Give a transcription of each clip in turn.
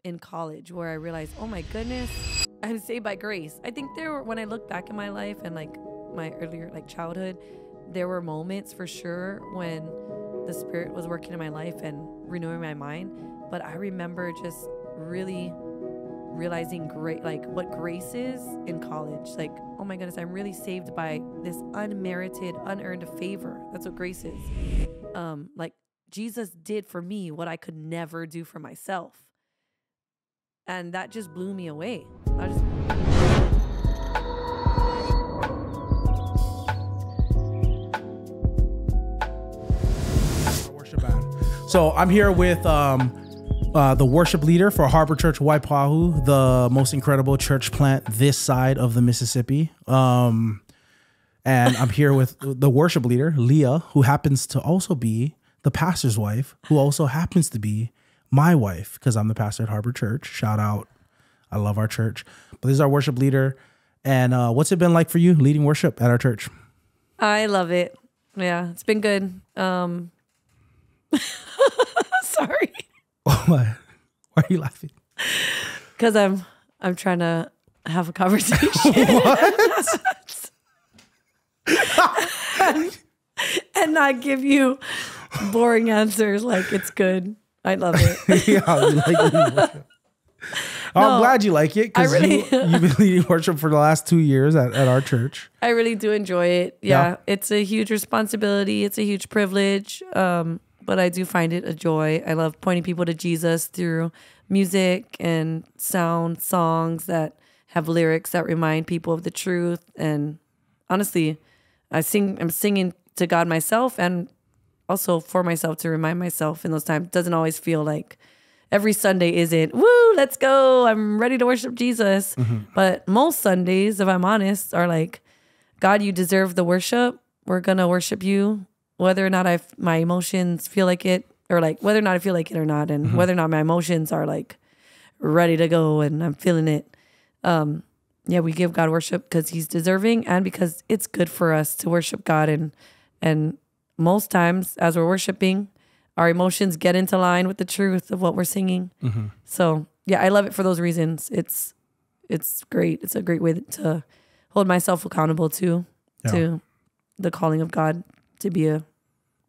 in college where I realized, oh my goodness, I'm saved by grace. I think when I look back in my life and like my earlier like childhood, there were moments for sure when the Spirit was working in my life and renewing my mind. But I remember just really realizing what grace is in college. Like, oh my goodness, I'm really saved by this unmerited, unearned favor. That's what grace is. Like Jesus did for me what I could never do for myself. And that just blew me away. Worship band. So I'm here with the worship leader for Harbor Church Waipahu, the most incredible church plant this side of the Mississippi. And I'm here with the worship leader, Leah, who happens to also be the pastor's wife, who also happens to be my wife, because I'm the pastor at Harbor Church. Shout out. I love our church. But this is our worship leader. And what's it been like for you leading worship at our church? I love it. Yeah, it's been good. Sorry. Why are you laughing? Because I'm trying to have a conversation. and not give you boring answers. Like, it's good. I love it. Yeah, you like leading worship. I'm glad you like it, because you've been leading worship for the last 2 years at our church. I really do enjoy it. Yeah, it's a huge responsibility. It's a huge privilege. But I do find it a joy. I love pointing people to Jesus through music and sound songs that have lyrics that remind people of the truth. And honestly, I'm singing to God myself and also for myself to remind myself in those times. It doesn't always feel like every Sunday isn't, woo, let's go, I'm ready to worship Jesus. Mm-hmm. But most Sundays, if I'm honest, are like, God, you deserve the worship. We're going to worship you, whether or not my emotions feel like it, or like whether or not I feel like it or not, and whether or not my emotions are like ready to go and I'm feeling it. Yeah, we give God worship because he's deserving and because it's good for us to worship God. And most times as we're worshiping, our emotions get into line with the truth of what we're singing. Mm-hmm. So yeah, I love it for those reasons. It's great. It's a great way to hold myself accountable to the calling of God to be a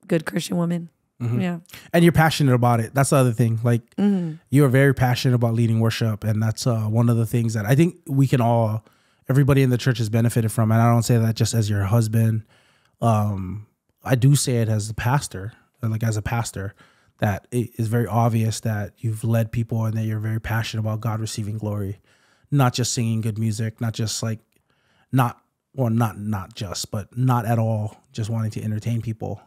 good Christian woman. Mm-hmm. Yeah. And you're passionate about it. That's the other thing. Like, you are very passionate about leading worship. And that's one of the things that I think everybody in the church has benefited from. And I don't say that just as your husband. I do say it as a pastor, that it is very obvious that you've led people and that you're very passionate about God receiving glory, not just singing good music, not just like, not at all just wanting to entertain people,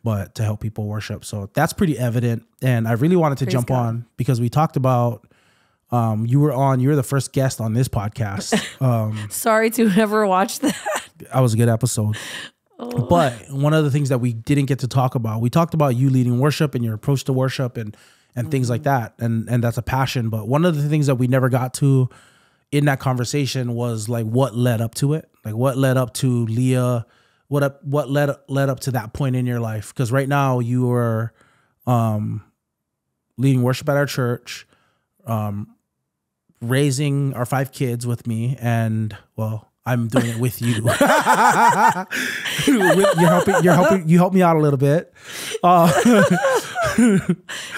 but to help people worship. So that's pretty evident. And I really wanted to jump on because we talked about, you were the first guest on this podcast. Sorry to ever watch that. That was a good episode. Oh. But one of the things that we didn't get to talk about, we talked about you leading worship and your approach to worship and things like that. And that's a passion. But one of the things that we never got to in that conversation was like what led up to it, like what led up to Leah, what led up to that point in your life. Because right now you are leading worship at our church, raising our 5 kids with me, and I'm doing it with you. You help me out a little bit.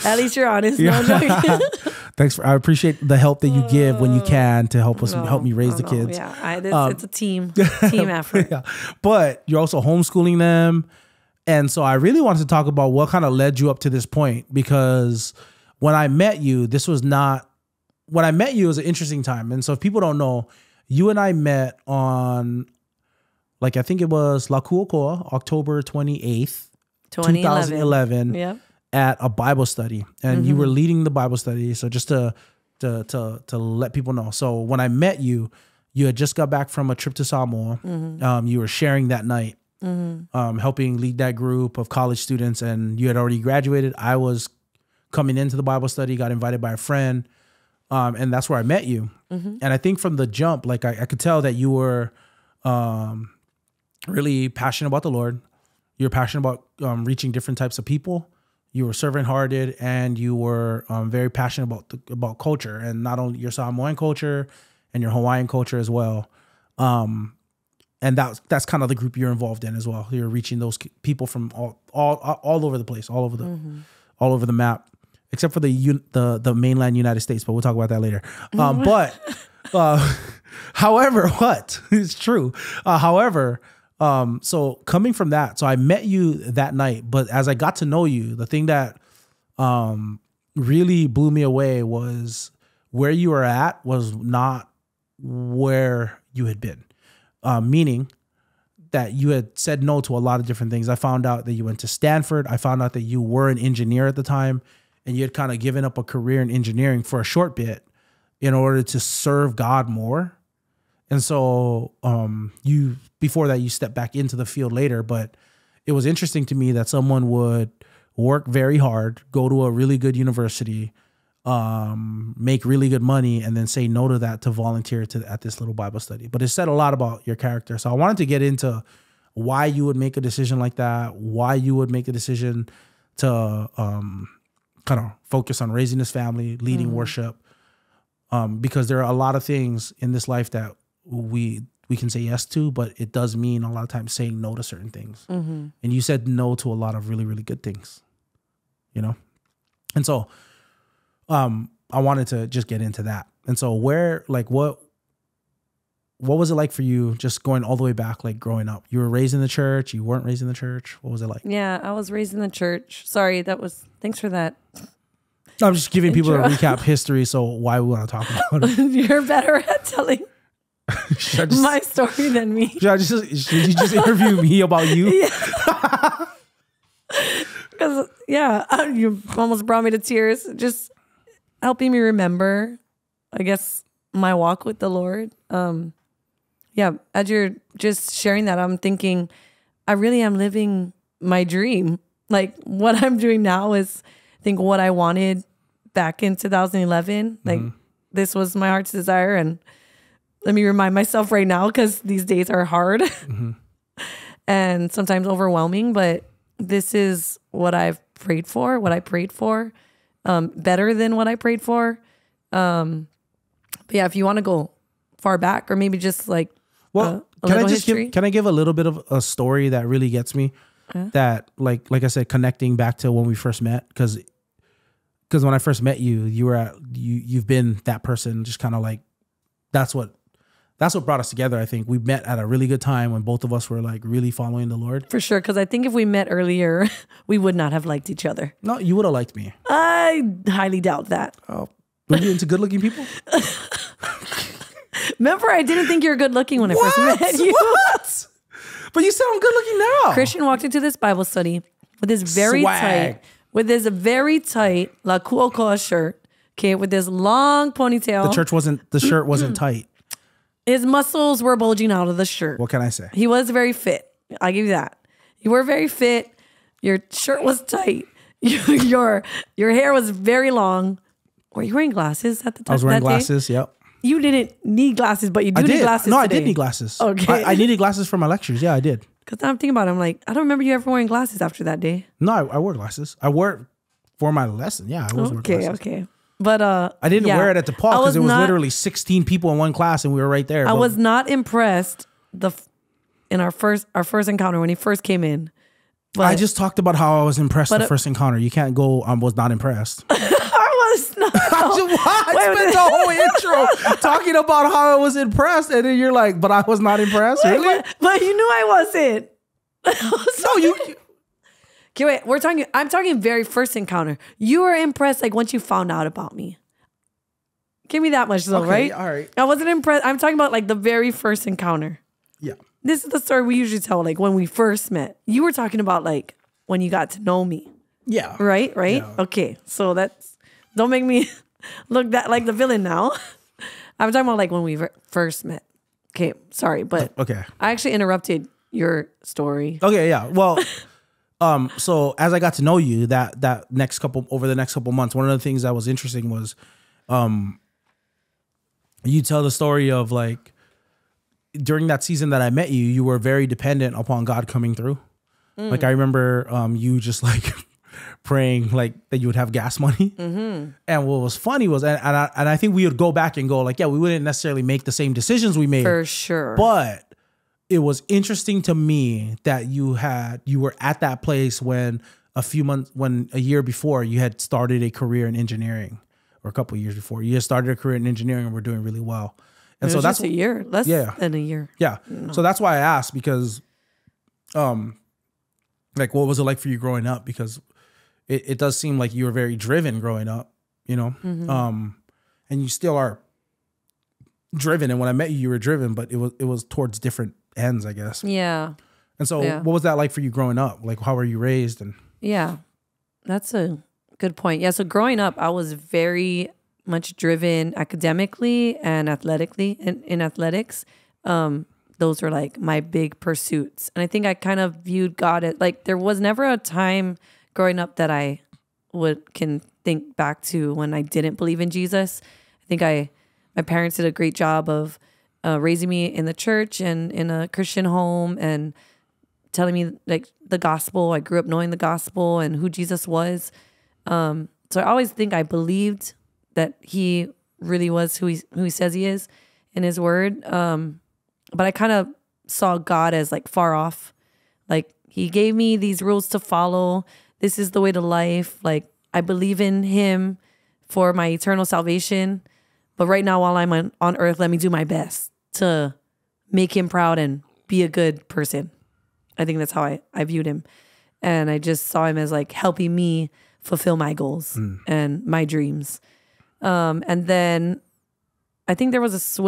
At least you're honest. Yeah. No, Thanks. I appreciate the help that you give when you can to help me raise the kids. Yeah, it's a team effort. Yeah. But you're also homeschooling them. And so I really wanted to talk about what kind of led you up to this point, because when I met you, it was an interesting time. And so if people don't know, you and I met on, like, I think it was La Kuokoa, October 28th, 2011. Yep. At a Bible study, and you were leading the Bible study. So just to let people know. So when I met you, you had just got back from a trip to Samoa. Mm-hmm. You were sharing that night, helping lead that group of college students, and you had already graduated. I was coming into the Bible study, got invited by a friend, and that's where I met you. Mm-hmm. And I think from the jump, like I could tell that you were really passionate about the Lord. You're passionate about reaching different types of people. you were servant-hearted, and you were very passionate about culture, and not only your Samoan culture and your Hawaiian culture as well. And that's kind of the group you're involved in as well. You're reaching those people from all over the place, all over the map, except for the mainland United States. But we'll talk about that later. However, it's true. So coming from that, so I met you that night, but as I got to know you, the thing that really blew me away was where you were at was not where you had been. Meaning that you had said no to a lot of different things. I found out that you went to Stanford. I found out that you were an engineer at the time, and you had kind of given up a career in engineering for a short bit in order to serve God more. And so before that, you stepped back into the field later, but it was interesting to me that someone would work very hard, go to a really good university, make really good money, and then say no to that to volunteer at this little Bible study. But it said a lot about your character. So I wanted to get into why you would make a decision like that, why you would make a decision to kind of focus on raising this family, leading worship, because there are a lot of things in this life that we can say yes to, but it does mean a lot of times saying no to certain things. And you said no to a lot of really, really good things, And so I wanted to just get into that. And so what was it like for you just going all the way back, like growing up? You were raised in the church, you weren't raised in the church. What was it like? Yeah, I was raised in the church. Sorry, thanks for that. I'm just giving people a recap history, so why we want to talk about it. You're better at telling my story than me. Should you just interview me about you? Yeah. Because, you almost brought me to tears. Just helping me remember, I guess, my walk with the Lord. As you're just sharing that, I'm thinking, I really am living my dream. Like, what I'm doing now is, I think, what I wanted back in 2011. Like, this was my heart's desire. And let me remind myself right now, because these days are hard and sometimes overwhelming, but this is what I've prayed for, better than what I prayed for. But yeah, if you want to go far back, or maybe just like a little history. Can I give a little bit of a story that really gets me? That like I said, connecting back to when we first met, because when I first met you, you've been that person, just kind of like, that's what brought us together. I think we met at a really good time when both of us were like really following the Lord. For sure, because I think if we met earlier, we would not have liked each other. No, you would have liked me. I highly doubt that. Oh, were you into good-looking people? Remember, I didn't think you were good-looking when I first met you. What? But you said I'm good-looking now. Christian walked into this Bible study with his very tight La Kuokoa shirt, okay, with this long ponytail. The shirt wasn't tight. His muscles were bulging out of the shirt. What can I say? He was very fit. I'll give you that. You were very fit. Your shirt was tight. Your hair was very long. Were you wearing glasses at the time? I was wearing glasses, yep. You didn't need glasses, but you do need glasses No, today. I did need glasses. Okay. I needed glasses for my lectures. Yeah, I did. Because I'm thinking about it. I'm like, I don't remember you ever wearing glasses after that day. No, I wore glasses. I wore it for my lesson. Yeah, I was wearing glasses. Okay. But I didn't wear it at DePaul because it was literally 16 people in one class and we were right there. I was not impressed in our first encounter when he first came in. But I just talked about how I was impressed the first encounter. You can't go, I was not impressed. I was not. I spent the whole intro talking about how I was impressed, and then you're like, but I was not impressed? Really? But you knew I wasn't. No, you... Okay, wait, I'm talking very first encounter. You were impressed like once you found out about me. Give me that much though, okay, right? All right. I wasn't impressed. I'm talking about like the very first encounter. Yeah. This is the story we usually tell, like when we first met. You were talking about like when you got to know me. Yeah. Right? Yeah. Okay. So don't make me look that like the villain now. I'm talking about like when we first met. Okay. Sorry, but okay. I actually interrupted your story. Okay. Yeah. Well, so as I got to know you over the next couple months, one of the things that was interesting was, you tell the story of like, during that season that I met you, you were very dependent upon God coming through. Like I remember, you just like praying like that you would have gas money. And what was funny was, and I think we would go back and go like, yeah, we wouldn't necessarily make the same decisions we made. For sure. But it was interesting to me that you were at that place when a year before you had started a career in engineering, or a couple of years before you had started a career in engineering and were doing really well. And so that's a year, less than a year. Yeah. No. So that's why I asked, because, like, what was it like for you growing up? Because it does seem like you were very driven growing up, you know, and you still are driven. And when I met you, you were driven, but it was towards different ends, I guess. Yeah. And so what was that like for you growing up? Like, how were you raised? And yeah, that's a good point. Yeah. So growing up, I was very much driven academically and athletically in athletics. Those were like my big pursuits. And I think I kind of viewed God as like, there was never a time growing up that I can think back to when I didn't believe in Jesus. I think my parents did a great job of raising me in the church and in a Christian home and telling me like the gospel. I grew up knowing the gospel and who Jesus was. So I always think I believed that he really was who he says he is in his word. But I kind of saw God as like far off. Like he gave me these rules to follow. This is the way to life. Like I believe in him for my eternal salvation. But right now, while I'm on earth, let me do my best to make him proud and be a good person. I think that's how I viewed him. And I just saw him as like helping me fulfill my goals and my dreams. And then I think there was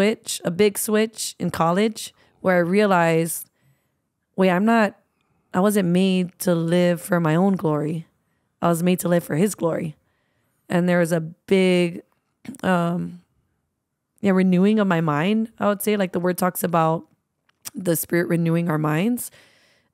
a big switch in college where I realized, wait, I wasn't made to live for my own glory. I was made to live for his glory. And there was a big, renewing of my mind, I would say. Like the word talks about the Spirit renewing our minds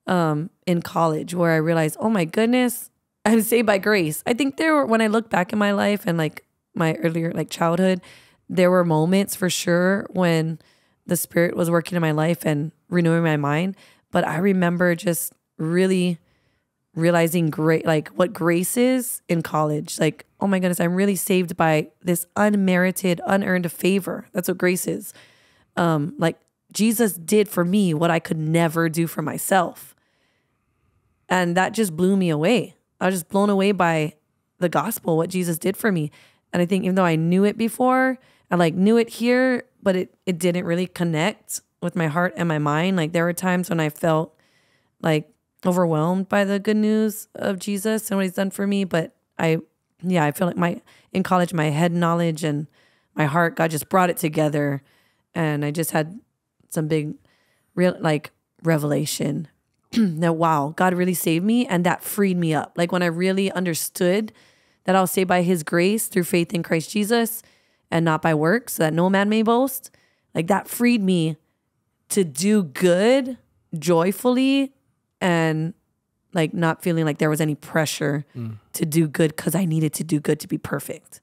in college, where I realized, oh my goodness, I'm saved by grace. I think when I look back in my life and like my earlier like childhood, there were moments for sure when the Spirit was working in my life and renewing my mind. But I remember just really realizing what grace is in college. Like, oh my goodness, I'm really saved by this unmerited, unearned favor. That's what grace is. Like Jesus did for me what I could never do for myself. And that just blew me away. I was just blown away by the gospel, what Jesus did for me. And I think even though I knew it before, I like knew it here, but it didn't really connect with my heart and my mind. Like there were times when I felt like overwhelmed by the good news of Jesus and what he's done for me. But I feel like in college, my head knowledge and my heart, God just brought it together. And I just had some big real like revelation that, wow, God really saved me. And that freed me up. Like when I really understood that I was saved by his grace through faith in Christ Jesus and not by works, so that no man may boast. Like that freed me to do good joyfully and like not feeling like there was any pressure to do good because I needed to do good to be perfect.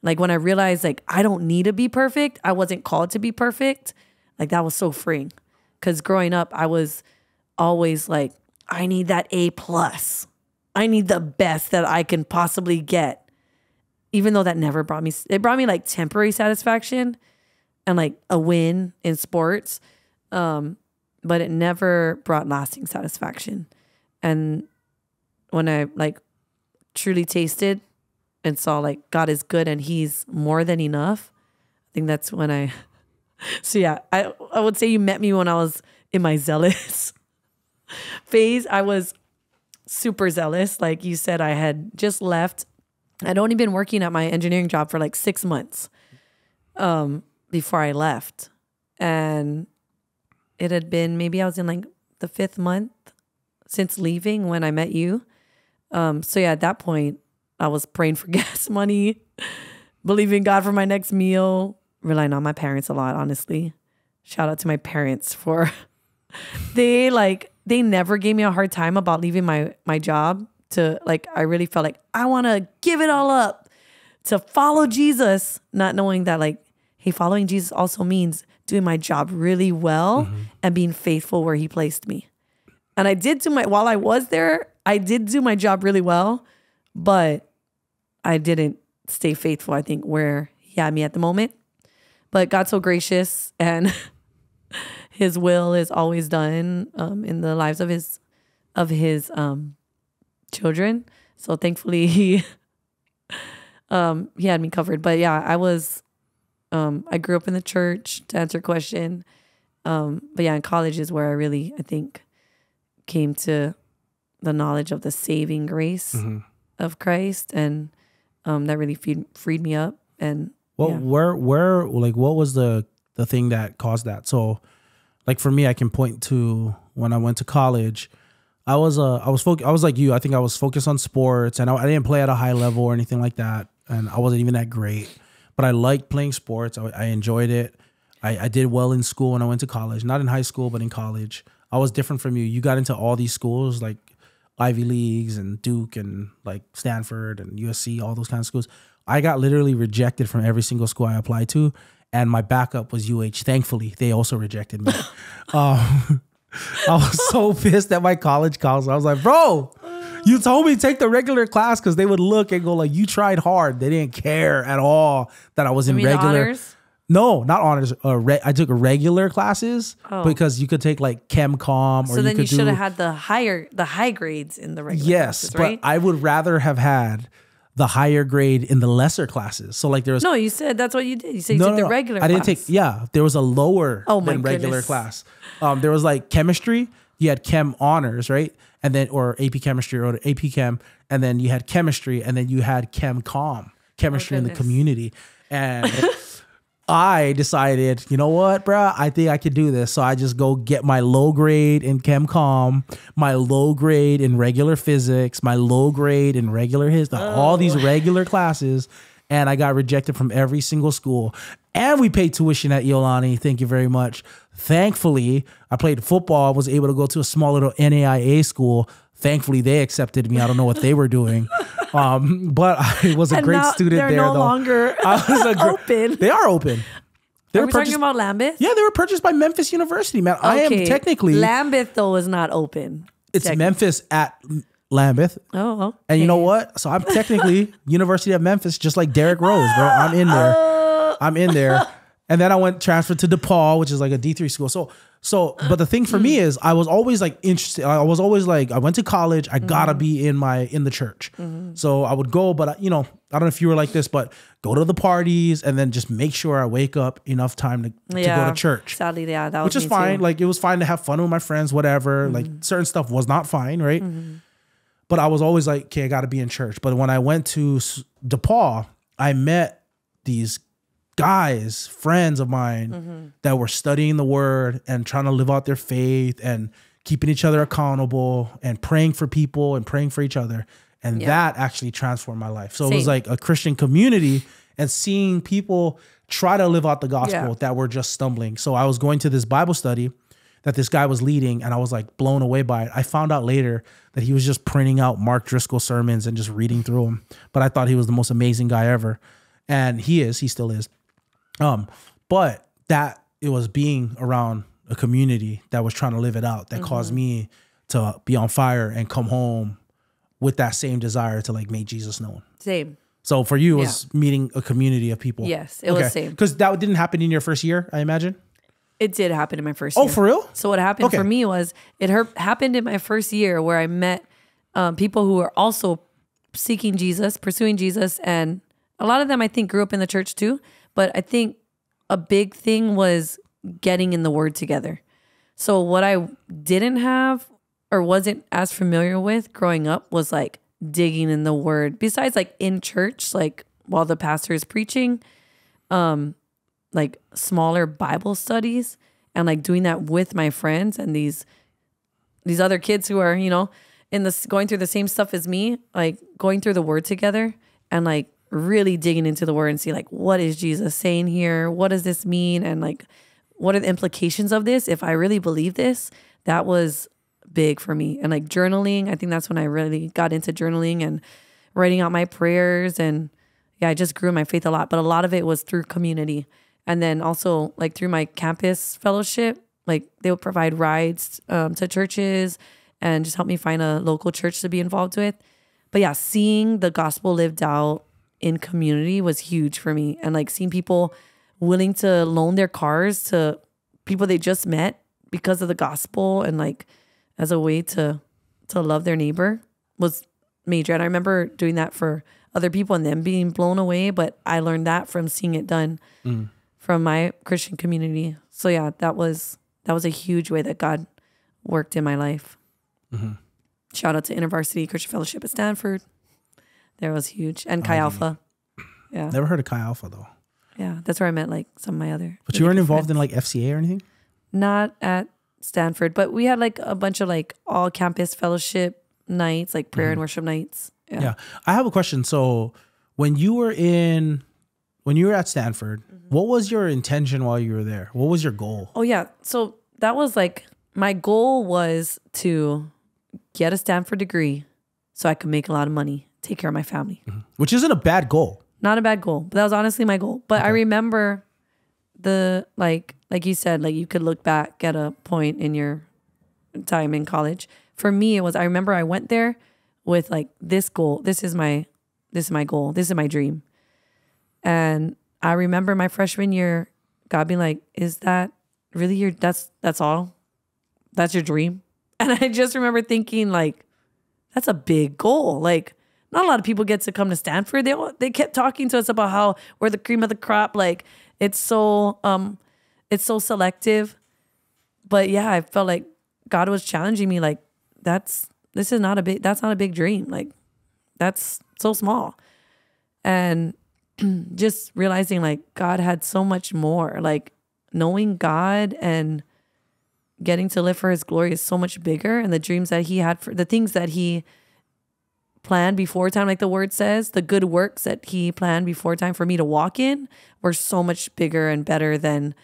Like when I realized like I don't need to be perfect, I wasn't called to be perfect, like that was so freeing. Because growing up, I was always like, I need that A+. I need the best that I can possibly get. Even though that never brought me like temporary satisfaction and like a win in sports. But it never brought lasting satisfaction. And when I like truly tasted and saw like God is good and he's more than enough, I think that's when so yeah, I would say you met me when I was in my zealous phase. I was super zealous. Like you said, I had just left. I'd only been working at my engineering job for like 6 months before I left. And it had been, maybe I was in like the 5th month since leaving when I met you. So yeah, at that point, I was praying for gas money, believing God for my next meal, relying on my parents a lot, honestly. Shout out to my parents for, they never gave me a hard time about leaving my job to like, I really felt like I want to give it all up to follow Jesus, not knowing that like, hey, following Jesus also means doing my job really well and being faithful where he placed me. And I did while I was there, I did do my job really well, but I didn't stay faithful, I think, where he had me at the moment. But God's so gracious, and his will is always done in the lives of his children. So thankfully he had me covered. But yeah, I grew up in the church, to answer your question. But yeah, in college is where I really, I think, came to the knowledge of the saving grace of Christ, and that really freed me up. And where like, what was the thing that caused that? So like for me, I can point to when I went to college. I was like you. I think I was focused on sports, and I didn't play at a high level or anything like that, and I wasn't even that great. But I liked playing sports. I enjoyed it. I did well in school when I went to college. Not in high school, but in college. I was different from you. You got into all these schools like Ivy Leagues and Duke and like Stanford and USC, all those kinds of schools. I got literally rejected from every single school I applied to, and my backup was UH. Thankfully, they also rejected me. I was so pissed at my college counselor. I was like, bro, you told me to take the regular class, because they would look and go like, you tried hard. They didn't care at all that I was in regular. Honors? No, not honors. I took regular classes because you could take like Chem Com. So then you should have had the high grades in the regular classes, right? But I would rather have had the higher grade in the lesser classes. So like there was... No, you said that's what you did. You said you took the regular class. I didn't take... Yeah, there was a lower than regular class. There was like chemistry. You had Chem Honors, right? And then, or AP Chemistry or AP Chem. And then you had chemistry, and then you had Chem Com, chemistry in the community. And... I decided, you know what, bro? I think I could do this. So I just go get my low grade in Chem Com, my low grade in regular physics, my low grade in regular history, all these regular classes. And I got rejected from every single school. And we paid tuition at Iolani. Thank you very much. Thankfully, I played football. I was able to go to a small little NAIA school. Thankfully, they accepted me. I don't know what they were doing. But I was a great student there, they're though. no longer open. They are open. Are we talking about Lambeth? Yeah, they were purchased by Memphis University, man. Okay. I am technically... Lambeth, though, is not open. It's Memphis at Lambeth. Oh, okay. And you know what? So I'm technically University of Memphis, just like Derrick Rose, bro. I'm in there. I'm in there. And then I transferred to DePaul, which is like a D3 school. But the thing for me is I was always like interested. I was always like, I went to college. I gotta be in the church. So I would go, but I don't know if you were like this, but go to the parties and then just make sure I wake up enough time to go to church. Sadly, yeah, that which was is fine. Too. Like it was fine to have fun with my friends, whatever. Like certain stuff was not fine, right? But I was always like, okay, I gotta be in church. But when I went to DePaul, I met these guys, friends of mine that were studying the word and trying to live out their faith and keeping each other accountable and praying for people and praying for each other. And that actually transformed my life. So it was like a Christian community and seeing people try to live out the gospel that were just stumbling. So I was going to this Bible study that this guy was leading, and I was like blown away by it. I found out later that he was just printing out Mark Driscoll sermons and just reading through them. But I thought he was the most amazing guy ever. And he still is. But that it was being around a community that was trying to live it out that caused me to be on fire and come home with that same desire to like make Jesus known. Same. So for you, it was meeting a community of people. Yes, it was same. Because that didn't happen in your first year, I imagine? It did happen in my first year. Oh, for real? So what happened for me was it happened in my first year where I met people who were also seeking Jesus, pursuing Jesus. And a lot of them, I think, grew up in the church too. But I think a big thing was getting in the word together. So what I didn't have or wasn't as familiar with growing up was like digging in the word. Besides like in church, like while the pastor is preaching, like smaller Bible studies and like doing that with my friends and these other kids who are, in this going through the same stuff as me, like going through the word together and like really digging into the word and see like, what is Jesus saying here? What does this mean? And like, what are the implications of this? If I really believe this, that was big for me. And like journaling, I think that's when I really got into journaling and writing out my prayers. And yeah, I just grew in my faith a lot, but a lot of it was through community. And then also like through my campus fellowship, like they would provide rides to churches and just help me find a local church to be involved with. but yeah, seeing the gospel lived out in community was huge for me. And like seeing people willing to loan their cars to people they just met because of the gospel and like as a way to love their neighbor was major. And I remember doing that for other people and them being blown away. But I learned that from seeing it done from my Christian community. So yeah, that was a huge way that God worked in my life. Mm-hmm. Shout out to InterVarsity Christian Fellowship at Stanford. That was huge. And Chi Alpha. Yeah. Never heard of Chi Alpha though. Yeah, that's where I met like some of my other. But you weren't involved in like FCA or anything? Not at Stanford, but we had like a bunch of like all campus fellowship nights, like prayer and worship nights. Yeah. I have a question. So when you were at Stanford, what was your intention while you were there? What was your goal? Oh yeah. So that was like, my goal was to get a Stanford degree so I could make a lot of money, take care of my family. Which isn't a bad goal. Not a bad goal, but that was honestly my goal. But I remember like you said, like you could look back at a point in your time in college. For me, it was, I remember I went there with like this goal. This is my goal. This is my dream. And I remember my freshman year, God being like, is that really that's all? That's your dream? And I just remember thinking like, that's a big goal. Like not a lot of people get to come to Stanford. They kept talking to us about how we're the cream of the crop. Like it's so selective. But yeah, I felt like God was challenging me. Like that's not a big dream. Like that's so small. And just realizing like God had so much more, like knowing God and getting to live for his glory is so much bigger. And the dreams that he had for the things that he planned before time, like the word says, the good works that he planned before time for me to walk in were so much bigger and better than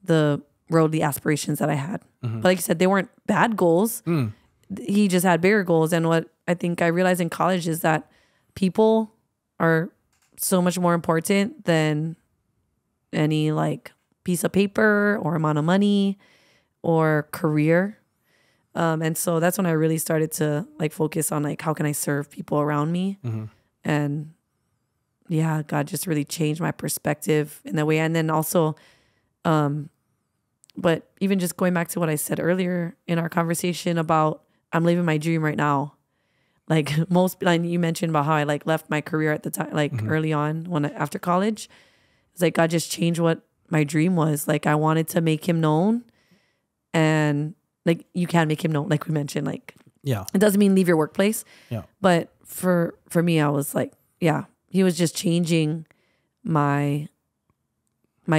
the worldly aspirations that I had. But like you said, they weren't bad goals. He just had bigger goals. And what I think I realized in college is that people are so much more important than any like piece of paper or amount of money or career. And so that's when I really started to like focus on like, how can I serve people around me? And yeah, God just really changed my perspective in that way. And then also, but even just going back to what I said earlier in our conversation about I'm living my dream right now. Like like you mentioned about how I like left my career at the time, like early on after college. It's like God just changed what my dream was. Like I wanted to make him known, and like you can make him known, like we mentioned. Like it doesn't mean leave your workplace. But for me, I was like, he was just changing my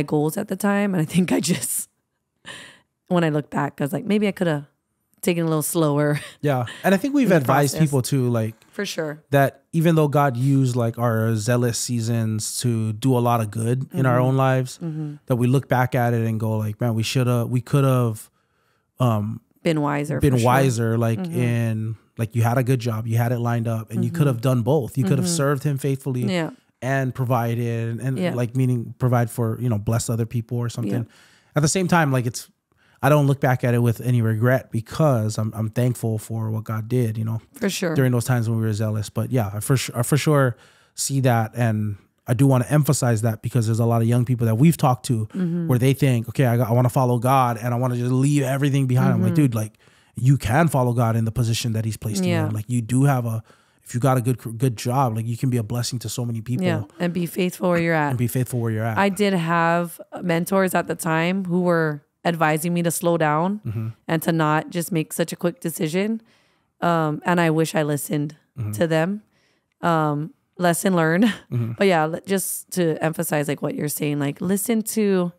goals at the time, and I think I just when I look back, I was like, maybe I could have taken a little slower. Yeah. And I think we've advised people too, like, for sure, that even though God used like our zealous seasons to do a lot of good in our own lives, that we look back at it and go like, man, we could have been wiser, like in like you had a good job, you had it lined up, and you could have done both. You could have served him faithfully and provided and like meaning provide for, bless other people or something. At the same time, like I don't look back at it with any regret because I'm thankful for what God did, for sure, during those times when we were zealous. But yeah, I for sure see that. And I do want to emphasize that because there's a lot of young people that we've talked to where they think, okay, I want to follow God and I want to just leave everything behind. I'm like, dude, like you can follow God in the position that he's placed you in. Like you do have if you got a good job, like you can be a blessing to so many people. And be faithful where you're at. I did have mentors at the time who were advising me to slow down and to not just make such a quick decision. And I wish I listened to them. Lesson learned. But yeah, just to emphasize like what you're saying, like listen to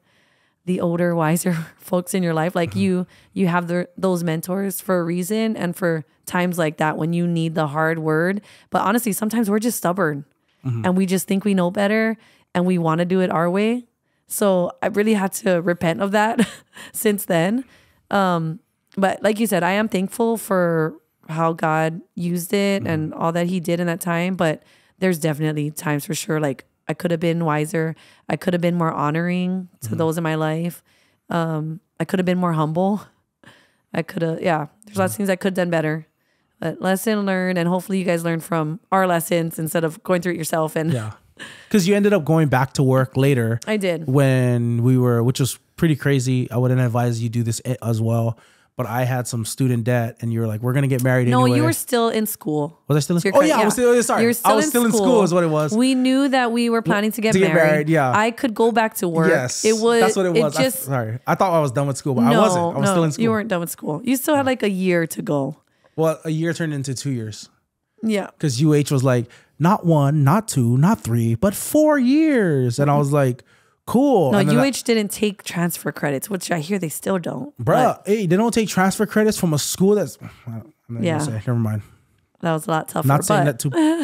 the older, wiser folks in your life. Like you have those mentors for a reason and for times like that when you need the hard word. But honestly, sometimes we're just stubborn and we just think we know better and we want to do it our way. So I really had to repent of that since then. But like you said, I am thankful for how God used it and all that he did in that time. But there's definitely times for sure, like I could have been wiser. I could have been more honoring to those in my life. I could have been more humble. I could have, there's lots of things I could have done better. But lesson learned, and hopefully you guys learn from our lessons instead of going through it yourself. And yeah, because you ended up going back to work later. I did. When we were, which was pretty crazy. I wouldn't advise you do this as well. But I had some student debt, and you were like, "We're gonna get married anyway." No, you were still in school. Was I still in school? Oh yeah, I was still. Sorry, you were still I was still in school. Is what it was. We knew that we were planning to get married. Yeah, I could go back to work. Yes, it was. That's what it was. Sorry, I thought I was done with school, but I wasn't. I was still in school. You weren't done with school. You still had like a year to go. Well, a year turned into 2 years. Yeah, because UH was like not 1, not 2, not 3, but 4 years, and I was like, cool. No, UH didn't take transfer credits, which I hear they still don't. Bruh, hey, they don't take transfer credits from a school that's. I'm not gonna say. Never mind. That was a lot tougher. Not saying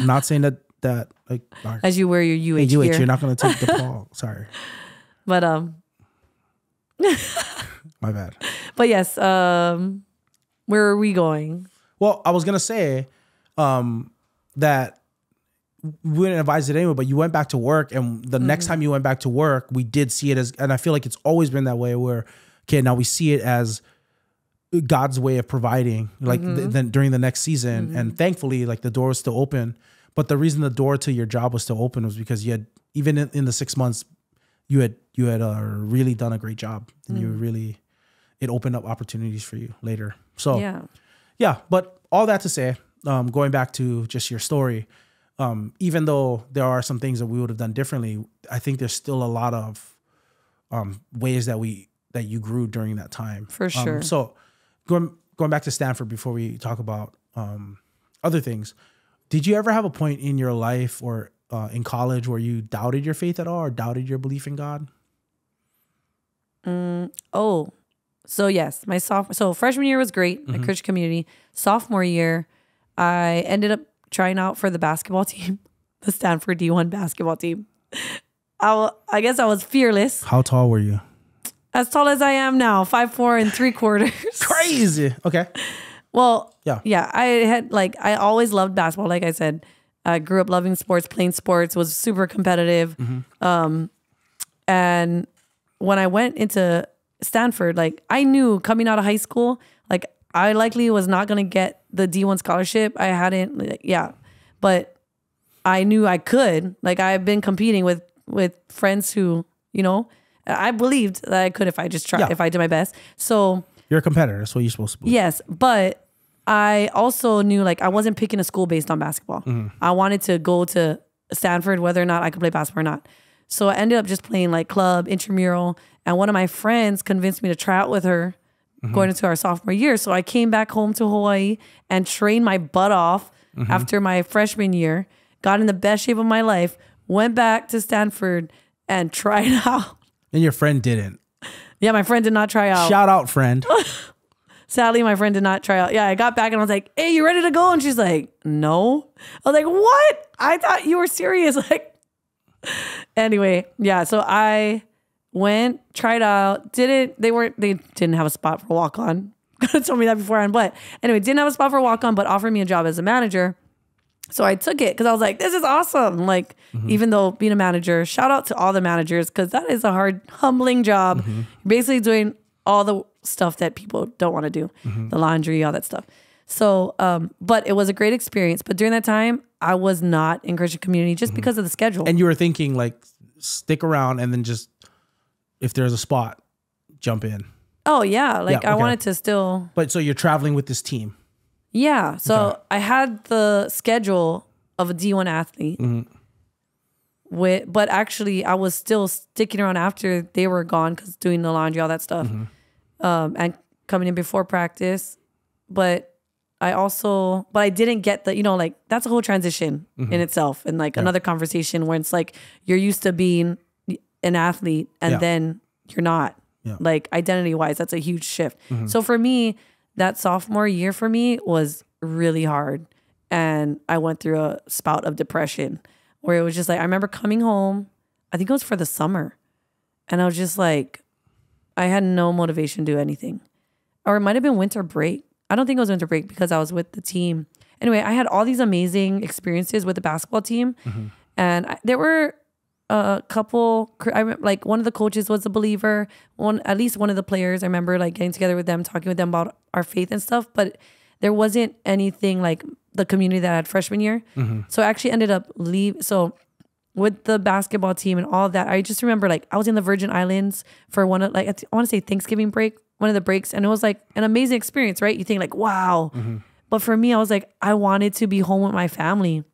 not saying that like. As you wear your UH gear. You're not gonna take the ball. Sorry. But my bad. But yes, where are we going? Well, I was gonna say, that. We wouldn't advise it anyway, but you went back to work, and the next time you went back to work, we did see it as, and I feel like it's always been that way where, okay, now we see it as God's way of providing, like then during the next season. And thankfully, like the door was still open. But the reason the door to your job was still open was because you had, even in the 6 months, you had really done a great job, and it opened up opportunities for you later. So yeah. But all that to say, going back to just your story, even though there are some things that we would have done differently, I think there's still a lot of ways that you grew during that time. For sure. So going back to Stanford before we talk about other things, did you ever have a point in your life or in college where you doubted your faith at all or doubted your belief in God? So yes, so freshman year was great, my Christian community. Sophomore year, I ended up trying out for the basketball team, the Stanford D1 basketball team. I guess I was fearless. How tall were you? As tall as I am now, 5'4" and 3/4. Crazy. Okay. Well, yeah. I always loved basketball. Like I said, I grew up loving sports, playing sports, was super competitive. And when I went into Stanford, like I knew coming out of high school, like I likely was not going to get the D1 scholarship. I hadn't, but I knew I could. Like I've been competing with friends who, I believed that I could if I just tried, if I did my best. So you're a competitor. That's what you're supposed to be. Yes, but I also knew like I wasn't picking a school based on basketball. I wanted to go to Stanford, whether or not I could play basketball or not. So I ended up just playing like club, intramural, and one of my friends convinced me to try out with her going into our sophomore year. So I came back home to Hawaii and trained my butt off after my freshman year, got in the best shape of my life, went back to Stanford and tried out. And your friend didn't. Yeah, my friend did not try out. Shout out, friend. Sadly, my friend did not try out. Yeah, I got back and I was like, hey, you ready to go? And she's like, no. I was like, what? I thought you were serious. Like, anyway, yeah, so I went, tried out, they didn't have a spot for a walk-on. Could have told me that beforehand. But anyway, didn't have a spot for a walk-on, but offered me a job as a manager. So I took it because I was like, this is awesome. Like, even though being a manager, shout out to all the managers because that is a hard, humbling job. Basically doing all the stuff that people don't want to do, the laundry, all that stuff. So, but it was a great experience. But during that time, I was not in Christian community just because of the schedule. And you were thinking like, stick around and then just, if there's a spot, jump in. Oh yeah. Like I wanted to still. But so you're traveling with this team. Yeah. So I had the schedule of a D1 athlete. But actually I was still sticking around after they were gone because doing the laundry, all that stuff. And coming in before practice. But I didn't get the, like that's a whole transition in itself. And like another conversation where it's like, you're used to being an athlete and then you're not. Like identity wise, that's a huge shift. So for me, that sophomore year for me was really hard. And I went through a spout of depression where it was just like, I remember coming home, I think it was for the summer. And I was just like, I had no motivation to do anything. Or it might've been winter break. I don't think it was winter break because I was with the team. Anyway, I had all these amazing experiences with the basketball team. And there were a couple, like one of the coaches was a believer. At least one of the players, I remember like getting together with them, talking with them about our faith and stuff. But there wasn't anything like the community that I had freshman year. So I actually ended up So with the basketball team and all of that, I just remember like I was in the Virgin Islands for one of like, I want to say Thanksgiving break, one of the breaks. And it was like an amazing experience, right? You think like, wow. But for me, I was like, I wanted to be home with my family.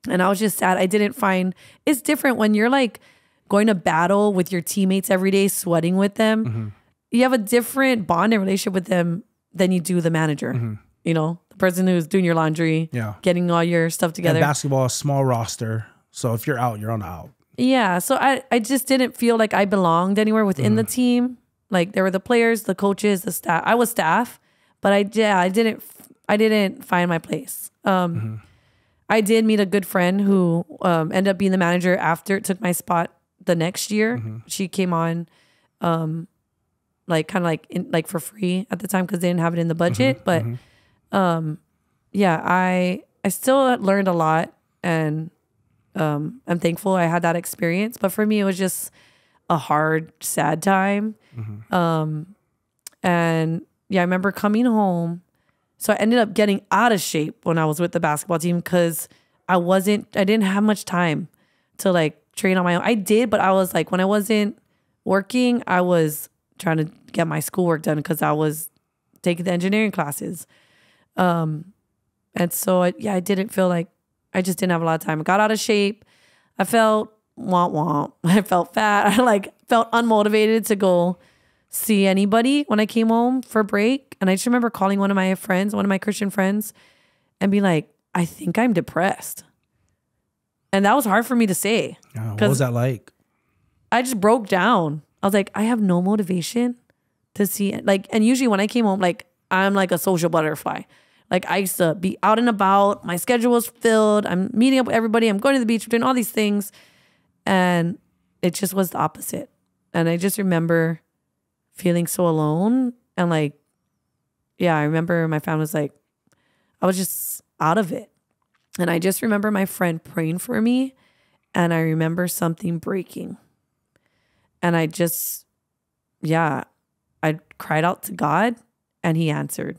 And I was just sad. I didn't find, it's different when you're like going to battle with your teammates every day, sweating with them. You have a different bond and relationship with them than you do the manager. You know, the person who's doing your laundry, getting all your stuff together. And basketball, a small roster. So if you're out, you're on the out. Yeah. So I just didn't feel like I belonged anywhere within the team. Like there were the players, the coaches, the staff. I was staff, but I didn't find my place. I did meet a good friend who ended up being the manager after, took my spot the next year. She came on like kind of like for free at the time because they didn't have it in the budget. But yeah, I still learned a lot, and I'm thankful I had that experience. But for me, it was just a hard, sad time. And yeah, I remember coming home. So I ended up getting out of shape when I was with the basketball team because I didn't have much time to like train on my own. I did, but I was like, when I wasn't working, I was trying to get my schoolwork done because I was taking the engineering classes. And so I didn't feel like, I just didn't have a lot of time. I got out of shape. I felt womp. I felt fat. I like felt unmotivated to go see anybody when I came home for break. And I just remember calling one of my Christian friends, and be like, I think I'm depressed. And that was hard for me to say. What was that like? I just broke down. I was like, I have no motivation to see it. Like, and usually when I came home, like I'm like a social butterfly. Like I used to be out and about. My schedule was filled. I'm meeting up with everybody. I'm going to the beach, doing all these things. And it just was the opposite. And I just remember feeling so alone. And like, yeah, I remember my family was like, I was just out of it. And I just remember my friend praying for me. And I remember something breaking. And I just, I cried out to God, and he answered.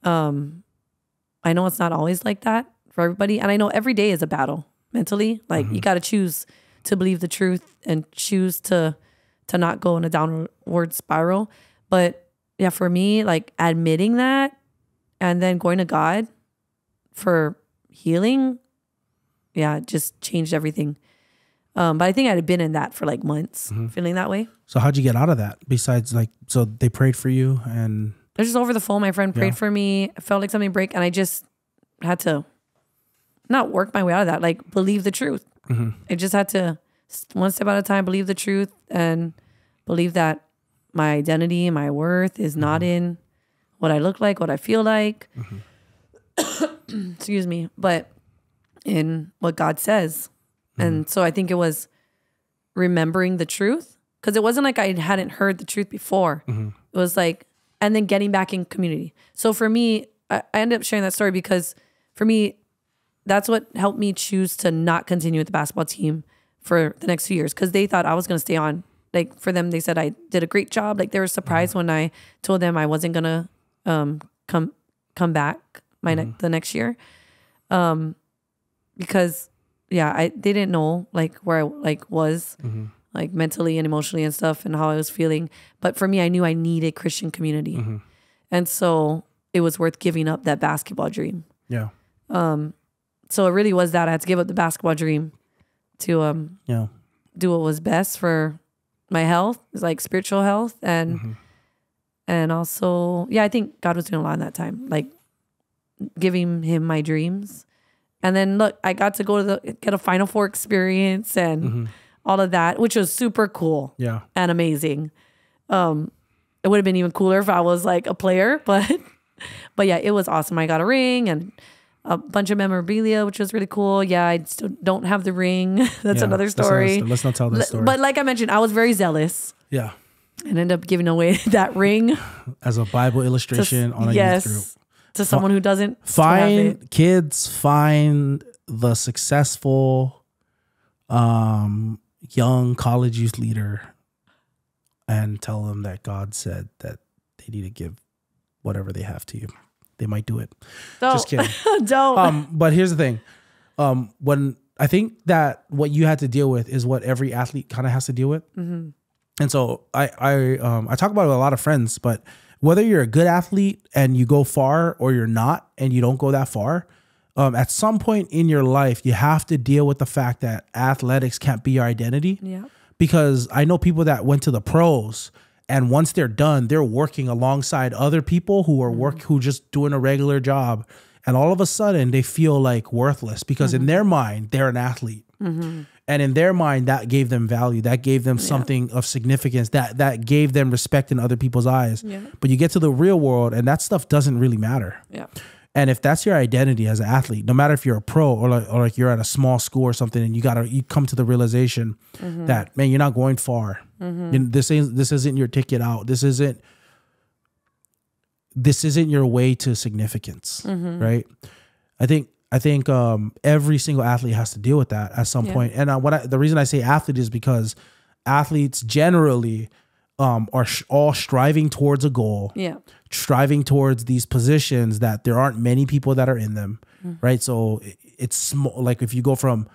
I know it's not always like that for everybody. And I know every day is a battle mentally. Like you got to choose to believe the truth and choose to not go in a downward spiral. But yeah, for me, like admitting that and then going to God for healing, it just changed everything. But I think I had been in that for like months, feeling that way. So how'd you get out of that? Besides like, so they prayed for you and... It was just over the phone. My friend prayed for me. I felt like something break, and I just had to not work my way out of that, like believe the truth. I just had to, one step at a time, believe the truth and believe that my identity and my worth is not in what I look like, what I feel like. Excuse me. But in what God says. And so I think it was remembering the truth, because it wasn't like I hadn't heard the truth before. It was like, and then getting back in community. So for me, I ended up sharing that story because for me, that's what helped me choose to not continue with the basketball team for the next few years, because they thought I was going to stay on. Like for them, they said I did a great job. Like they were surprised when I told them I wasn't going to come back the next year. Because they didn't know like where I was like mentally and emotionally and stuff, and how I was feeling. But for me, I knew I needed Christian community. And so it was worth giving up that basketball dream. Yeah. So it really was that I had to give up the basketball dream to do what was best for my health, like spiritual health, and also I think God was doing a lot in that time, like giving him my dreams. And then look, I got to go to get a Final Four experience and all of that, which was super cool and amazing. It would have been even cooler if I was like a player, but yeah, it was awesome. I got a ring and a bunch of memorabilia, which was really cool. Yeah, I still don't have the ring. That's another story. Let's not tell that story. But like I mentioned, I was very zealous. Yeah. And ended up giving away that ring as a Bible illustration on a youth group. To someone who doesn't find the successful young college youth leader and tell them that God said that they need to give whatever they have to you. they might do it. Don't. Just kidding. Don't. But here's the thing. When I think that what you had to deal with is what every athlete kind of has to deal with. Mm-hmm. And so I talk about it with a lot of friends, but whether you're a good athlete and you go far or you're not and you don't go that far, at some point in your life, you have to deal with the fact that athletics can't be your identity. Yeah. Because I know people that went to the pros, and once they're done, they're working alongside other people who are who just doing a regular job. And all of a sudden they feel like worthless because in their mind, they're an athlete. Mm-hmm. And in their mind, that gave them value. That gave them something of significance. That gave them respect in other people's eyes. Yeah. But you get to the real world and that stuff doesn't really matter. Yeah. And if that's your identity as an athlete, no matter if you're a pro or like you're at a small school or something, and you come to the realization that, man, you're not going far. This isn't your ticket out. This isn't your way to significance, right? I think every single athlete has to deal with that at some point. And the reason I say athlete is because athletes generally are all striving towards a goal, striving towards these positions that there aren't many people that are in them, right? So it's small. Like if you go from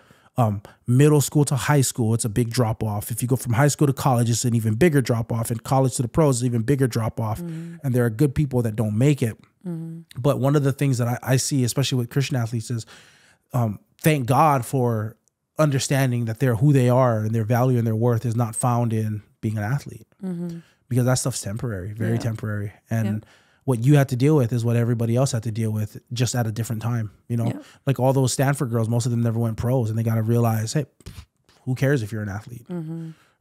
middle school to high school, it's a big drop off. If you go from high school to college, it's an even bigger drop off. And college to the pros, is even bigger drop off. And there are good people that don't make it. But one of the things that I see, especially with Christian athletes, is thank God for understanding that they're who they are and their value and their worth is not found in being an athlete, because that stuff's temporary, very temporary. And what you had to deal with is what everybody else had to deal with, just at a different time. You know, like all those Stanford girls, most of them never went pros, and they got to realize, hey, who cares if you're an athlete,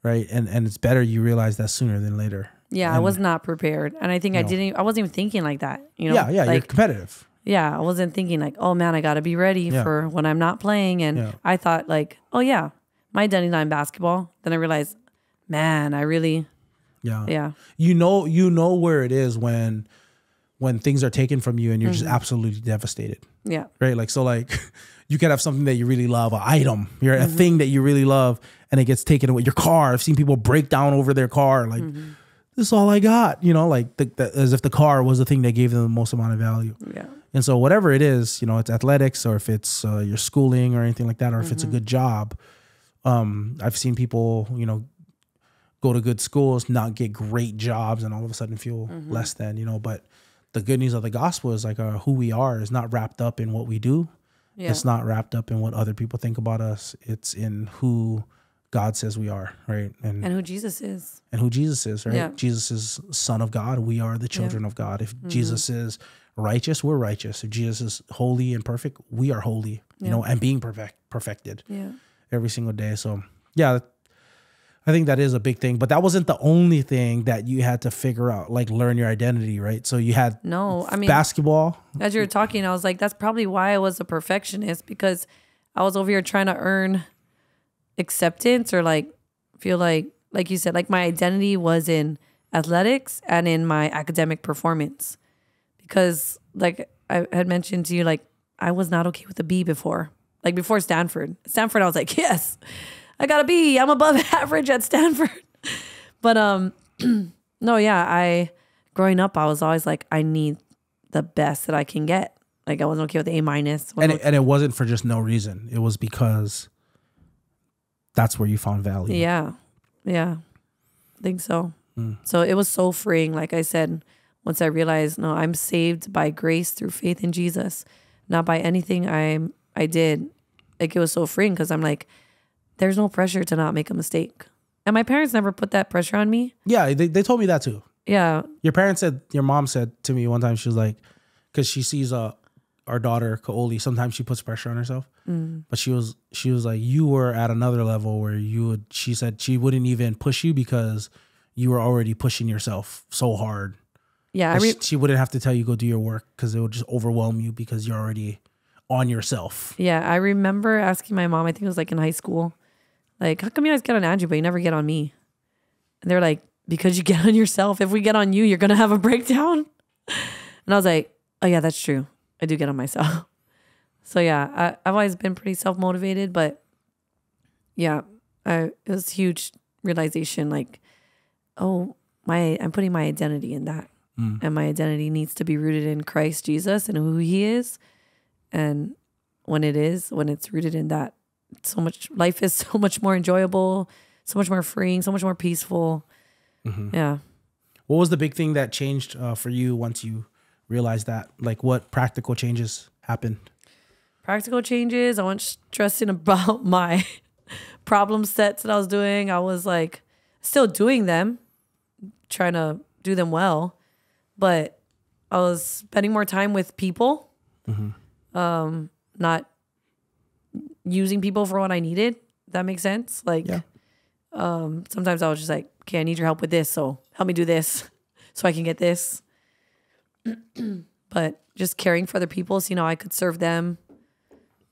right? And it's better you realize that sooner than later. Yeah, and I was not prepared, and I think I wasn't even thinking like that. You know, like, you're competitive. Yeah, I wasn't thinking like, oh man, I got to be ready for when I'm not playing. And I thought like, oh yeah, my identity's not in basketball. Then I realized, man, I really, you know where it is when things are taken from you and you're just absolutely devastated. Yeah. Right. Like, so like you could have something that you really love, an item, a thing that you really love, and it gets taken away. Your car. I've seen people break down over their car. Like, this is all I got, you know, like as if the car was the thing that gave them the most amount of value. Yeah. And so whatever it is, you know, it's athletics or if it's your schooling or anything like that, or if it's a good job. I've seen people, you know, go to good schools, not get great jobs, and all of a sudden feel less than, you know. But the good news of the gospel is like who we are is not wrapped up in what we do. Yeah. It's not wrapped up in what other people think about us. It's in who God says we are, right? And who Jesus is. And who Jesus is, right? Yeah. Jesus is Son of God. We are the children of God. If Jesus is righteous, we're righteous. If Jesus is holy and perfect, we are holy, you know, and being perfected every single day. So, yeah, I think that is a big thing. But that wasn't the only thing that you had to figure out, like learn your identity, right? So you had basketball. As you were talking, I was like, that's probably why I was a perfectionist, because I was over here trying to earn acceptance, or like feel like you said, like my identity was in athletics and in my academic performance. Because like I had mentioned to you, like I was not okay with a B before. Like before Stanford, I was like, yes, I got a B. I'm above average at Stanford. But no, yeah, growing up, I was always like, I need the best that I can get. Like I wasn't okay with A-. And it wasn't for just no reason. It was because that's where you found value. Yeah. Yeah. I think so. So it was so freeing. Like I said, once I realized, no, I'm saved by grace through faith in Jesus, not by anything I did. Like it was so freeing, because I'm like, there's no pressure to not make a mistake. And my parents never put that pressure on me. Yeah, they told me that too. Yeah. Your mom said to me one time, she was like, because she sees our daughter, Kaoli, sometimes she puts pressure on herself. But she was like, you were at another level where she said she wouldn't even push you because you were already pushing yourself so hard. Yeah. She wouldn't have to tell you go do your work because it would just overwhelm you because you're already on yourself. Yeah. I remember asking my mom, I think it was like in high school, like, how come you guys get on Andrew, but you never get on me? And they're like, because you get on yourself. If we get on you, you're going to have a breakdown. And I was like, oh yeah, that's true. I do get on myself. So yeah, I've always been pretty self-motivated, but yeah, it was a huge realization, like, oh, I'm putting my identity in that. and my identity needs to be rooted in Christ Jesus and who he is. And when it's rooted in that, life is so much more enjoyable, so much more freeing, so much more peaceful. Yeah. What was the big thing that changed for you once you realized that? Like, what practical changes happened? Practical changes. I wasn't stressing about my problem sets that I was doing. I was like still doing them, trying to do them well, but I was spending more time with people, not using people for what I needed. That makes sense. Like, sometimes I was just like, okay, I need your help with this, so help me do this so I can get this. But just caring for other people, so, I could serve them.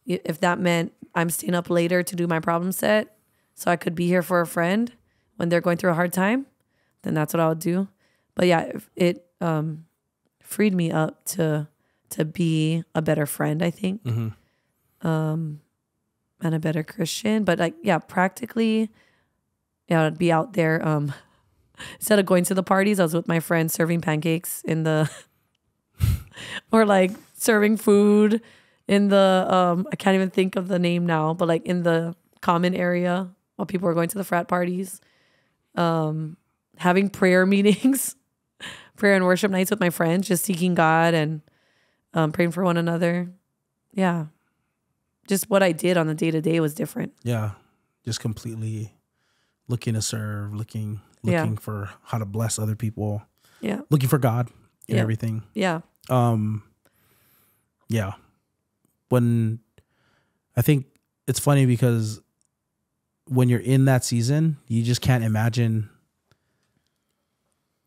If that meant I'm staying up later to do my problem set so I could be here for a friend when they're going through a hard time, then that's what I would do. But yeah, it freed me up to be a better friend, I think, and a better Christian. But like, yeah, practically, I'd be out there. Instead of going to the parties, I was with my friends serving pancakes in the, or like serving food in the, I can't even think of the name now, but like in the common area while people were going to the frat parties, having prayer meetings, prayer and worship nights with my friends, just seeking God and praying for one another. Yeah. Just what I did on the day-to-day was different. Yeah. Just completely looking to serve, looking for how to bless other people. Yeah. Looking for God in everything. Yeah. Yeah. When I think it's funny because when you're in that season, you just can't imagine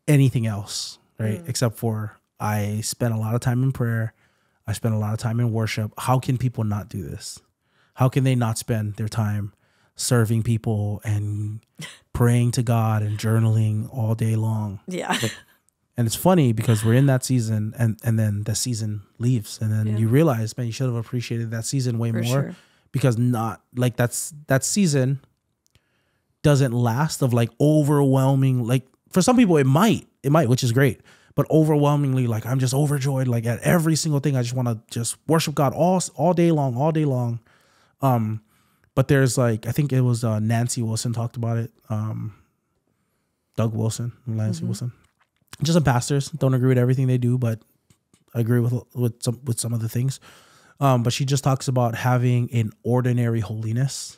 anything else, right? Except for I spent a lot of time in prayer. I spent a lot of time in worship. How can people not do this? How can they not spend their time serving people and praying to God and journaling all day long? Yeah. And it's funny because we're in that season and then the season leaves. And then you realize, man, you should have appreciated that season way more because not like that season doesn't last of like overwhelming. Like for some people it might, which is great, but overwhelmingly, like I'm just overjoyed. Like at every single thing, I just want to just worship God all day long. But there's like, I think it was Nancy Wilson talked about it. Doug Wilson, Nancy Wilson. Just some pastors don't agree with everything they do, but I agree with some of the things. But she just talks about having an ordinary holiness,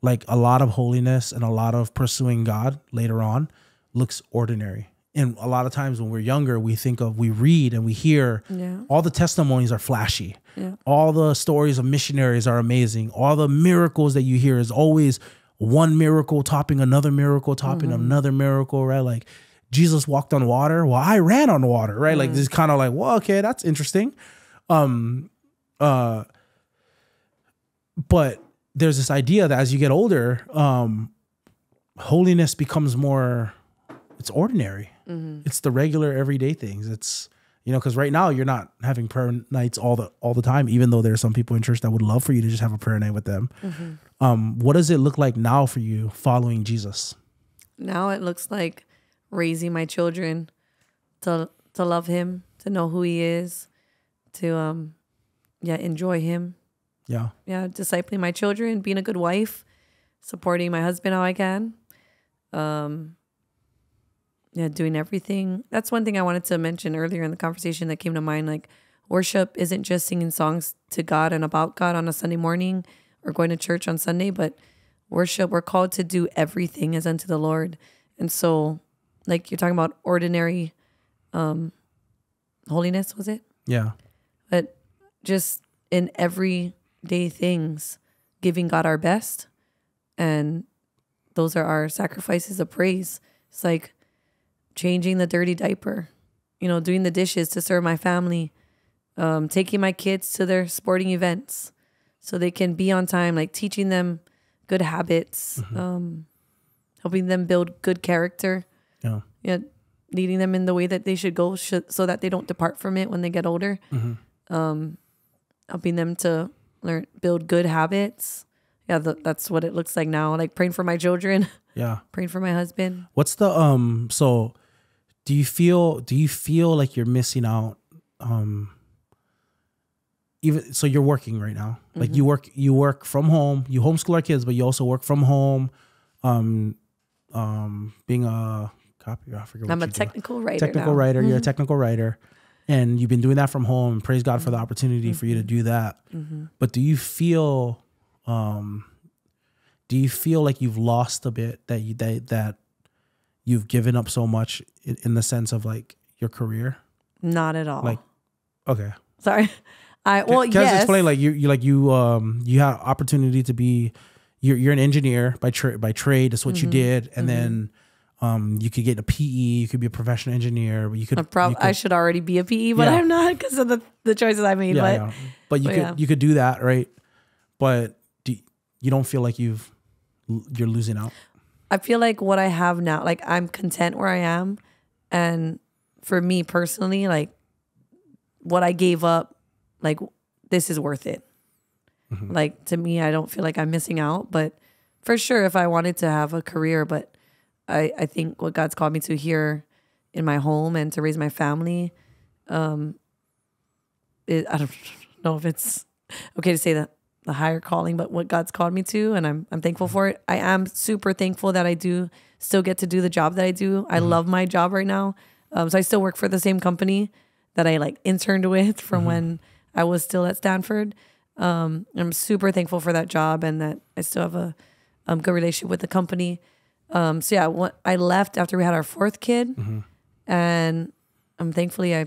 like a lot of holiness and a lot of pursuing God later on looks ordinary. And a lot of times when we're younger, we read and we hear all the testimonies are flashy. Yeah. All the stories of missionaries are amazing. All the miracles that you hear is always one miracle topping another miracle, topping another miracle, right? Like Jesus walked on water. Well, I ran on water, right? Like this is kind of like, well, okay, that's interesting. But there's this idea that as you get older, holiness becomes more, it's ordinary. It's the regular everyday things. It's, because right now you're not having prayer nights all the time, even though there are some people in church that would love for you to just have a prayer night with them. What does it look like now for you following Jesus? Now it looks like raising my children to love him, to know who he is, to enjoy him. Yeah, discipling my children, being a good wife, supporting my husband how I can. Doing everything. That's one thing I wanted to mention earlier in the conversation that came to mind. Like, worship isn't just singing songs to God and about God on a Sunday morning or going to church on Sunday, but worship, we're called to do everything as unto the Lord. And so, like you're talking about ordinary holiness, was it? Yeah. But just in everyday things, giving God our best. And those are our sacrifices of praise. It's like changing the dirty diaper, doing the dishes to serve my family, taking my kids to their sporting events so they can be on time, like teaching them good habits, helping them build good character, leading them in the way that they should go so that they don't depart from it when they get older, helping them to build good habits. Yeah, that's what it looks like now, like praying for my children, praying for my husband. What's the, so do you feel like you're missing out? Even so, you're working right now. Like you work from home. You homeschool our kids, but you also work from home. Being a copy, I forget. I'm what a you technical do. writer. Technical now. writer. You're a technical writer, and you've been doing that from home. And praise God for the opportunity for you to do that. But do you feel like you've lost a bit, that you've given up so much in the sense of like your career? Not at all. Like, okay, sorry. Yes. Explain, like you had opportunity to be, you're an engineer by trade. That's what you did, and then you could get a PE. You could be a professional engier. But you could. I should already be a PE, but I'm not because of the choices I made. But you could do that, right? But you don't feel like you're losing out? I feel like what I have now, like I'm content where I am, and for me personally, like what I gave up, like this is worth it. Like to me, I don't feel like I'm missing out, but for sure, if I wanted to have a career, but I think what God's called me to here in my home and to raise my family, I don't know if it's okay to say that the higher calling, but what God's called me to, and I'm thankful for it. I am super thankful that I do still get to do the job that I do. I love my job right now. So I still work for the same company that I like interned with from when I was still at Stanford. I'm super thankful for that job and that I still have a good relationship with the company. So yeah, I left after we had our fourth kid, and thankfully I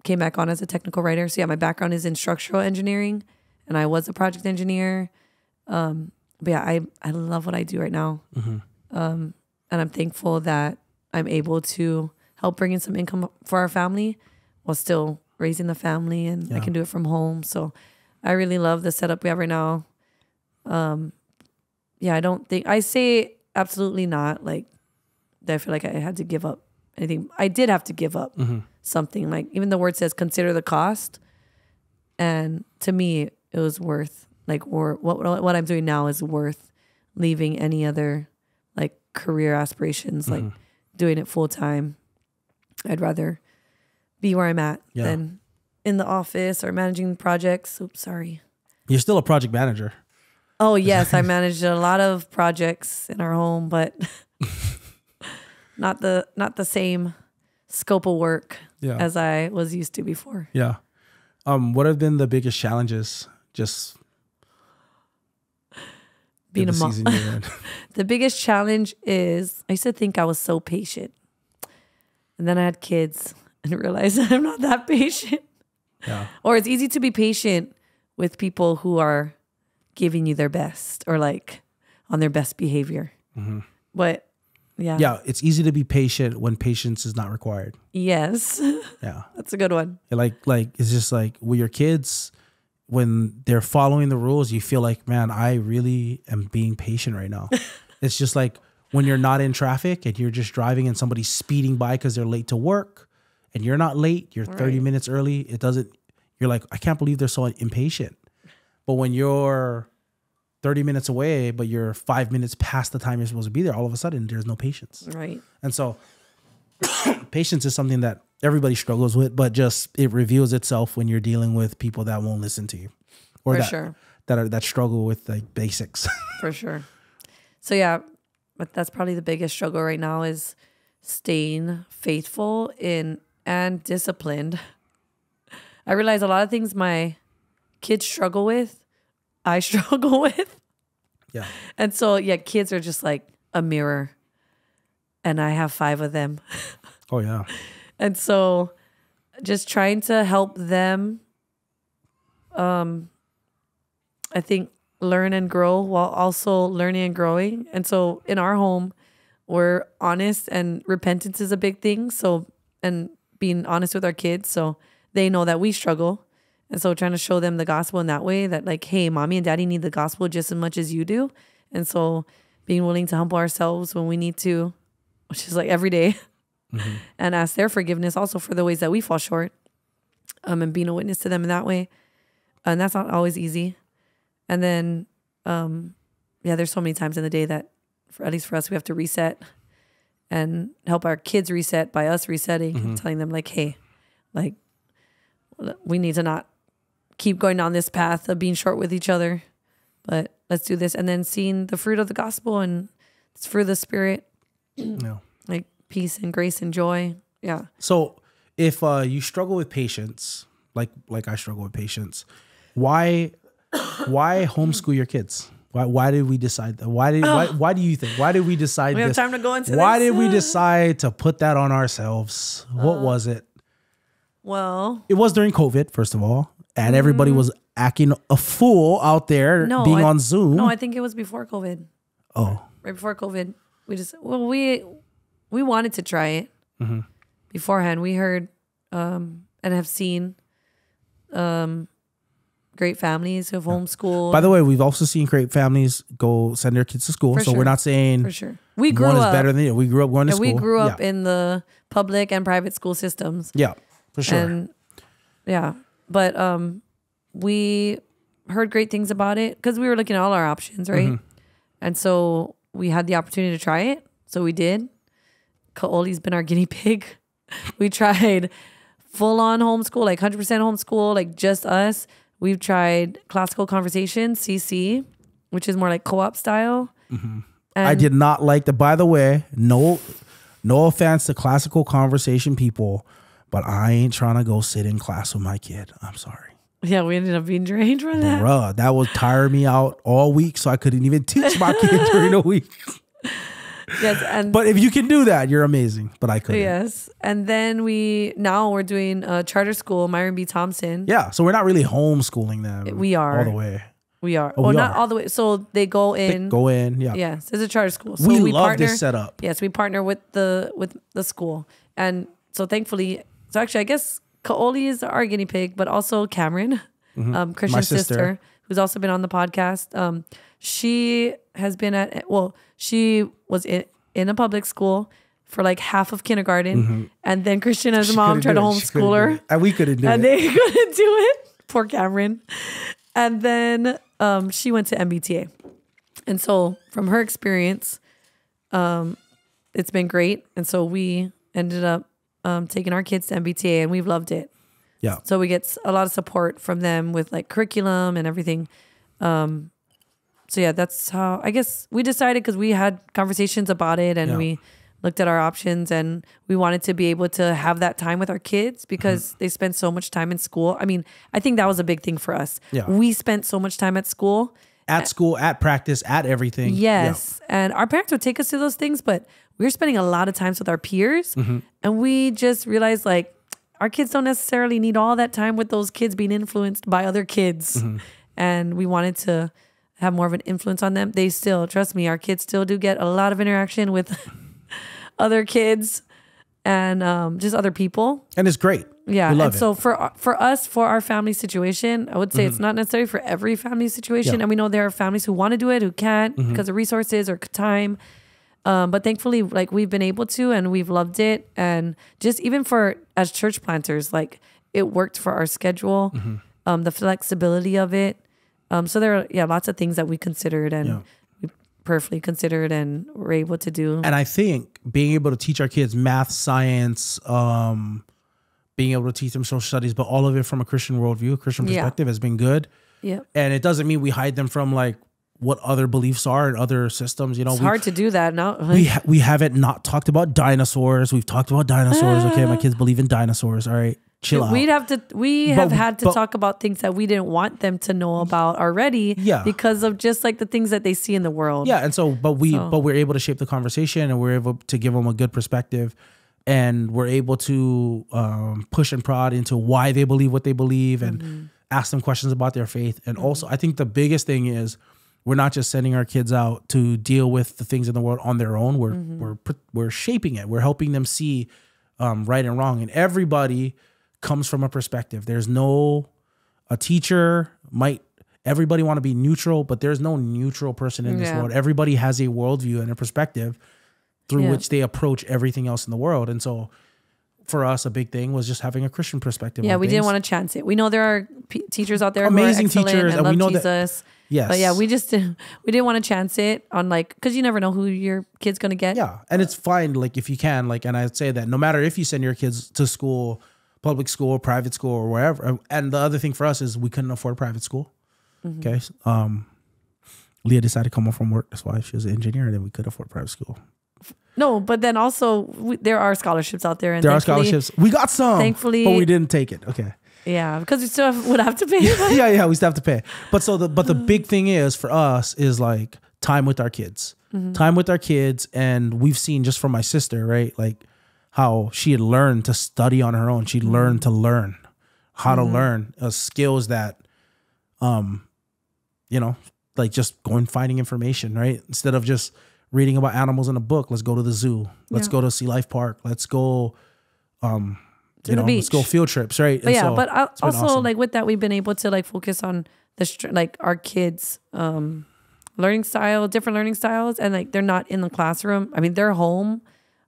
came back on as a technical writer. So yeah, my background is in structural engineering, and I was a project engineer. But yeah, I love what I do right now, and I'm thankful that I'm able to help bring in some income for our family while still raising the family, and I can do it from home. So I really love the setup we have right now. Yeah, I don't think I say absolutely not. Like, I feel like I had to give up anything. I did have to give up something. Like, even the word says, consider the cost. And to me, it was worth, like, or what I'm doing now is worth leaving any other, like, career aspirations, like doing it full time. I'd rather be where I'm at than in the office or managing projects. Oops, sorry. You're still a project manager. Oh yes, I managed a lot of projects in our home, but not the same scope of work as I was used to before. Yeah. What have been the biggest challenges just being a mom? The biggest challenge is I used to think I was so patient. And then I had kids and realized I'm not that patient. Yeah. Or it's easy to be patient with people who are giving you their best or like on their best behavior. But yeah. Yeah, it's easy to be patient when patience is not required. Yes. Yeah. That's a good one. Like it's just like with your kids, when they're following the rules, you feel like, man, I really am being patient right now. It's just like when you're not in traffic and you're just driving and somebody's speeding by because they're late to work and you're not late, you're 30 minutes early. You're like, I can't believe they're so impatient. But when you're 30 minutes away, but you're 5 minutes past the time you're supposed to be there, all of a sudden there's no patience. Right. And so patience is something that everybody struggles with, but just it reveals itself when you're dealing with people that won't listen to you, or that struggle with like basics. For sure. So yeah, but that's probably the biggest struggle right now is staying faithful and disciplined. I realize a lot of things my kids struggle with, I struggle with. Yeah. And so yeah, kids are just like a mirror, and I have 5 of them. Oh yeah. And so just trying to help them, I think, learn and grow while also learning and growing. And so in our home, we're honest, and repentance is a big thing. So, and being honest with our kids, so they know that we struggle. And so trying to show them the gospel in that way, that like, hey, mommy and daddy need the gospel just as much as you do. And so being willing to humble ourselves when we need to, which is like every day, and ask their forgiveness also for the ways that we fall short, and being a witness to them in that way. And that's not always easy. And then, there's so many times in the day that, at least for us, we have to reset and help our kids reset by us resetting and telling them like, hey, like we need to not keep going down this path of being short with each other, but let's do this. And then seeing the fruit of the gospel and it's fruit of the spirit, like peace and grace and joy. Yeah. So if you struggle with patience, like I struggle with patience, why homeschool your kids? Why did we decide that? Why do you think? Why did we decide we have this? time to go into Why this? did we decide to put that on ourselves? What was it? Well, It was during COVID, first of all, and everybody was acting a fool out there being on Zoom. No, I think it was before COVID. Oh. Right before COVID. We wanted to try it beforehand. We heard and have seen great families who have homeschooled. By the way, we've also seen great families go send their kids to school. So we're not saying for sure. We grew one up is better than the other. We grew up going to school. We grew up in the public and private school systems. Yeah, for sure. And but we heard great things about it because we were looking at all our options, right? And so we had the opportunity to try it. So we did. Kaoli's been our guinea pig. We tried full on homeschool, like 100% homeschool, like just us. We've tried classical conversation, CC, which is more like co-op style. And I did not like the, by the way, no offense to classical conversation people, but I ain't trying to go sit in class with my kid. I'm sorry. Yeah, we ended up being drained from that. Bruh, that would tire me out all week, so I couldn't even teach my kid during the week. Yes, but if you can do that, you're amazing. But I couldn't. Yes, and then we're doing charter school, Myron B. Thompson. Yeah, so we're not really homeschooling them. We are all the way. We are. Well, not all the way. So they go in. Yeah. Yes, it's a charter school. So we love this setup. Yes, we partner with the school, and so thankfully, so actually, I guess Kaoli is our guinea pig, but also Cameron, Christian's sister, who's also been on the podcast. She has been she was in a public school for like half of kindergarten, and then Christian as a mom tried to homeschool her, and we couldn't do it. And they couldn't do it. Poor Cameron. And then she went to MBTA, and so from her experience, it's been great. And so we ended up taking our kids to MBTA, and we've loved it. Yeah. So we get a lot of support from them with like curriculum and everything. So yeah, that's how I guess we decided, because we had conversations about it and we looked at our options, and we wanted to be able to have that time with our kids because they spend so much time in school. I mean, I think that was a big thing for us. Yeah. We spent so much time at school, at practice, at everything. Yes. Yeah. And our parents would take us to those things, but we were spending a lot of times with our peers, and we just realized like our kids don't necessarily need all that time with those kids being influenced by other kids. And we wanted to have more of an influence on them. They still, trust me, our kids still do get a lot of interaction with other kids and just other people. And it's great. Yeah. We love and it. so for us, for our family situation, I would say it's not necessary for every family situation. And we know there are families who want to do it, who can't because of resources or time. But thankfully, like we've been able to, and we've loved it. And just even for as church planters, like it worked for our schedule, the flexibility of it. So there are lots of things that we considered and we perfectly considered and were able to do. And I think being able to teach our kids math, science, being able to teach them social studies, but all of it from a Christian worldview, a Christian perspective has been good. Yeah. And it doesn't mean we hide them from like what other beliefs are and other systems. You know, it's hard to do that now. We haven't not talked about dinosaurs. We've talked about dinosaurs. Okay, my kids believe in dinosaurs. All right. Chill out. We have had to talk about things that we didn't want them to know about already. Yeah. Because of just like the things that they see in the world. Yeah. And so, but we're able to shape the conversation, and we're able to give them a good perspective, and we're able to push and prod into why they believe what they believe, and ask them questions about their faith. And also, I think the biggest thing is we're not just sending our kids out to deal with the things in the world on their own. We're shaping it. We're helping them see right and wrong, and everybody comes from a perspective. There's a teacher everybody want to be neutral, but there's no neutral person in this world. Everybody has a worldview and a perspective through which they approach everything else in the world. And so for us, a big thing was just having a Christian perspective. Yeah, on we things. didn't want to chance it. We know there are teachers out there Amazing who are excellent teachers, and we love know Jesus. that. Yes. But yeah, we didn't want to chance it on like, because you never know who your kid's gonna get. Yeah, and it's fine. Like if you can, like, and I'd say that no matter if you send your kids to school, public school, private school, or wherever. And the other thing for us is we couldn't afford private school. Okay. Leah decided to come home from work. That's why she was an engineer, and then we could afford private school. No, but then also there are scholarships out there, and there are scholarships. We got some, thankfully, but we didn't take it. Okay. Yeah, because we still would have to pay. yeah, we still have to pay. But the big thing is for us is like time with our kids, time with our kids, and we've seen just from my sister, right? Like how she had learned to study on her own. She learned to learn how to learn skills that, like just going finding information, right? Instead of just reading about animals in a book, let's go to the zoo. Let's go to Sea Life Park. Let's go, to the beach. Let's go field trips, right? But so but also awesome. Like with that, we've been able to like focus on like our kids' learning style, different learning styles, and like they're not in the classroom. I mean, they're home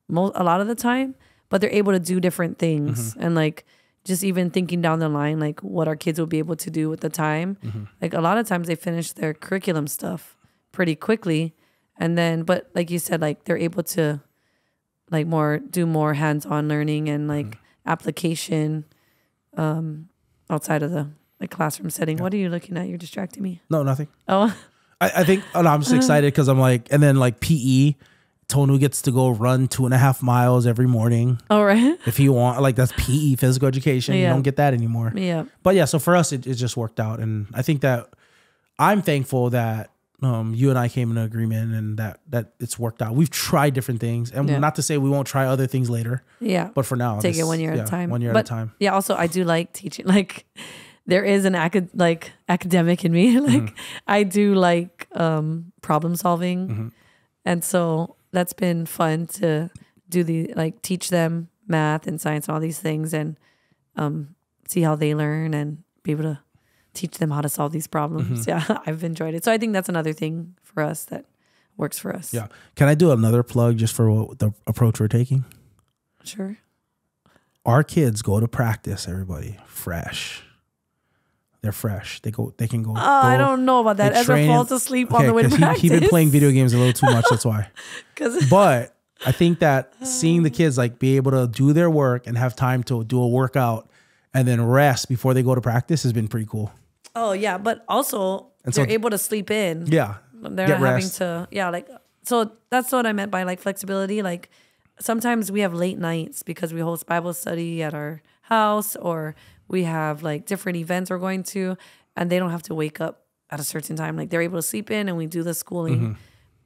a lot of the time, but they're able to do different things and like just even thinking down the line, like what our kids will be able to do with the time. Like a lot of times they finish their curriculum stuff pretty quickly, and then but like you said, like they're able to like do more hands-on learning and like application outside of the classroom setting. What are you looking at? You're distracting me. No, nothing. Oh, I think I'm just excited because I'm like, and then like PE, Tonu gets to go run 2.5 miles every morning. Oh, right. If you want, like that's PE, physical education. You don't get that anymore. Yeah. But yeah, so for us, it just worked out. And I think that I'm thankful that you and I came in an agreement and that it's worked out. We've tried different things, and not to say we won't try other things later. Yeah. But for now, take it 1 year at a time. 1 year at a time. Yeah. Also, I do like teaching. Like, there is an academic in me. Like, I do like problem solving, and so that's been fun to do teach them math and science and all these things, and see how they learn and be able to teach them how to solve these problems. Yeah, I've enjoyed it. So I think that's another thing for us that works for us. Yeah. Can I do another plug just for the approach we're taking? Sure. Our kids go to practice, everybody, fresh. They're fresh. They can go. I don't know about that. Ezra falls asleep on the way to practice. He's been playing video games a little too much. That's why. But I think that seeing the kids like be able to do their work and have time to do a workout and then rest before they go to practice has been pretty cool. Oh yeah, but also they're able to sleep in. Yeah, they're not having to. Yeah, like so that's what I meant by like flexibility. Like sometimes we have late nights because we host Bible study at our house, or we have like different events we're going to, and they don't have to wake up at a certain time. Like they're able to sleep in, and we do the schooling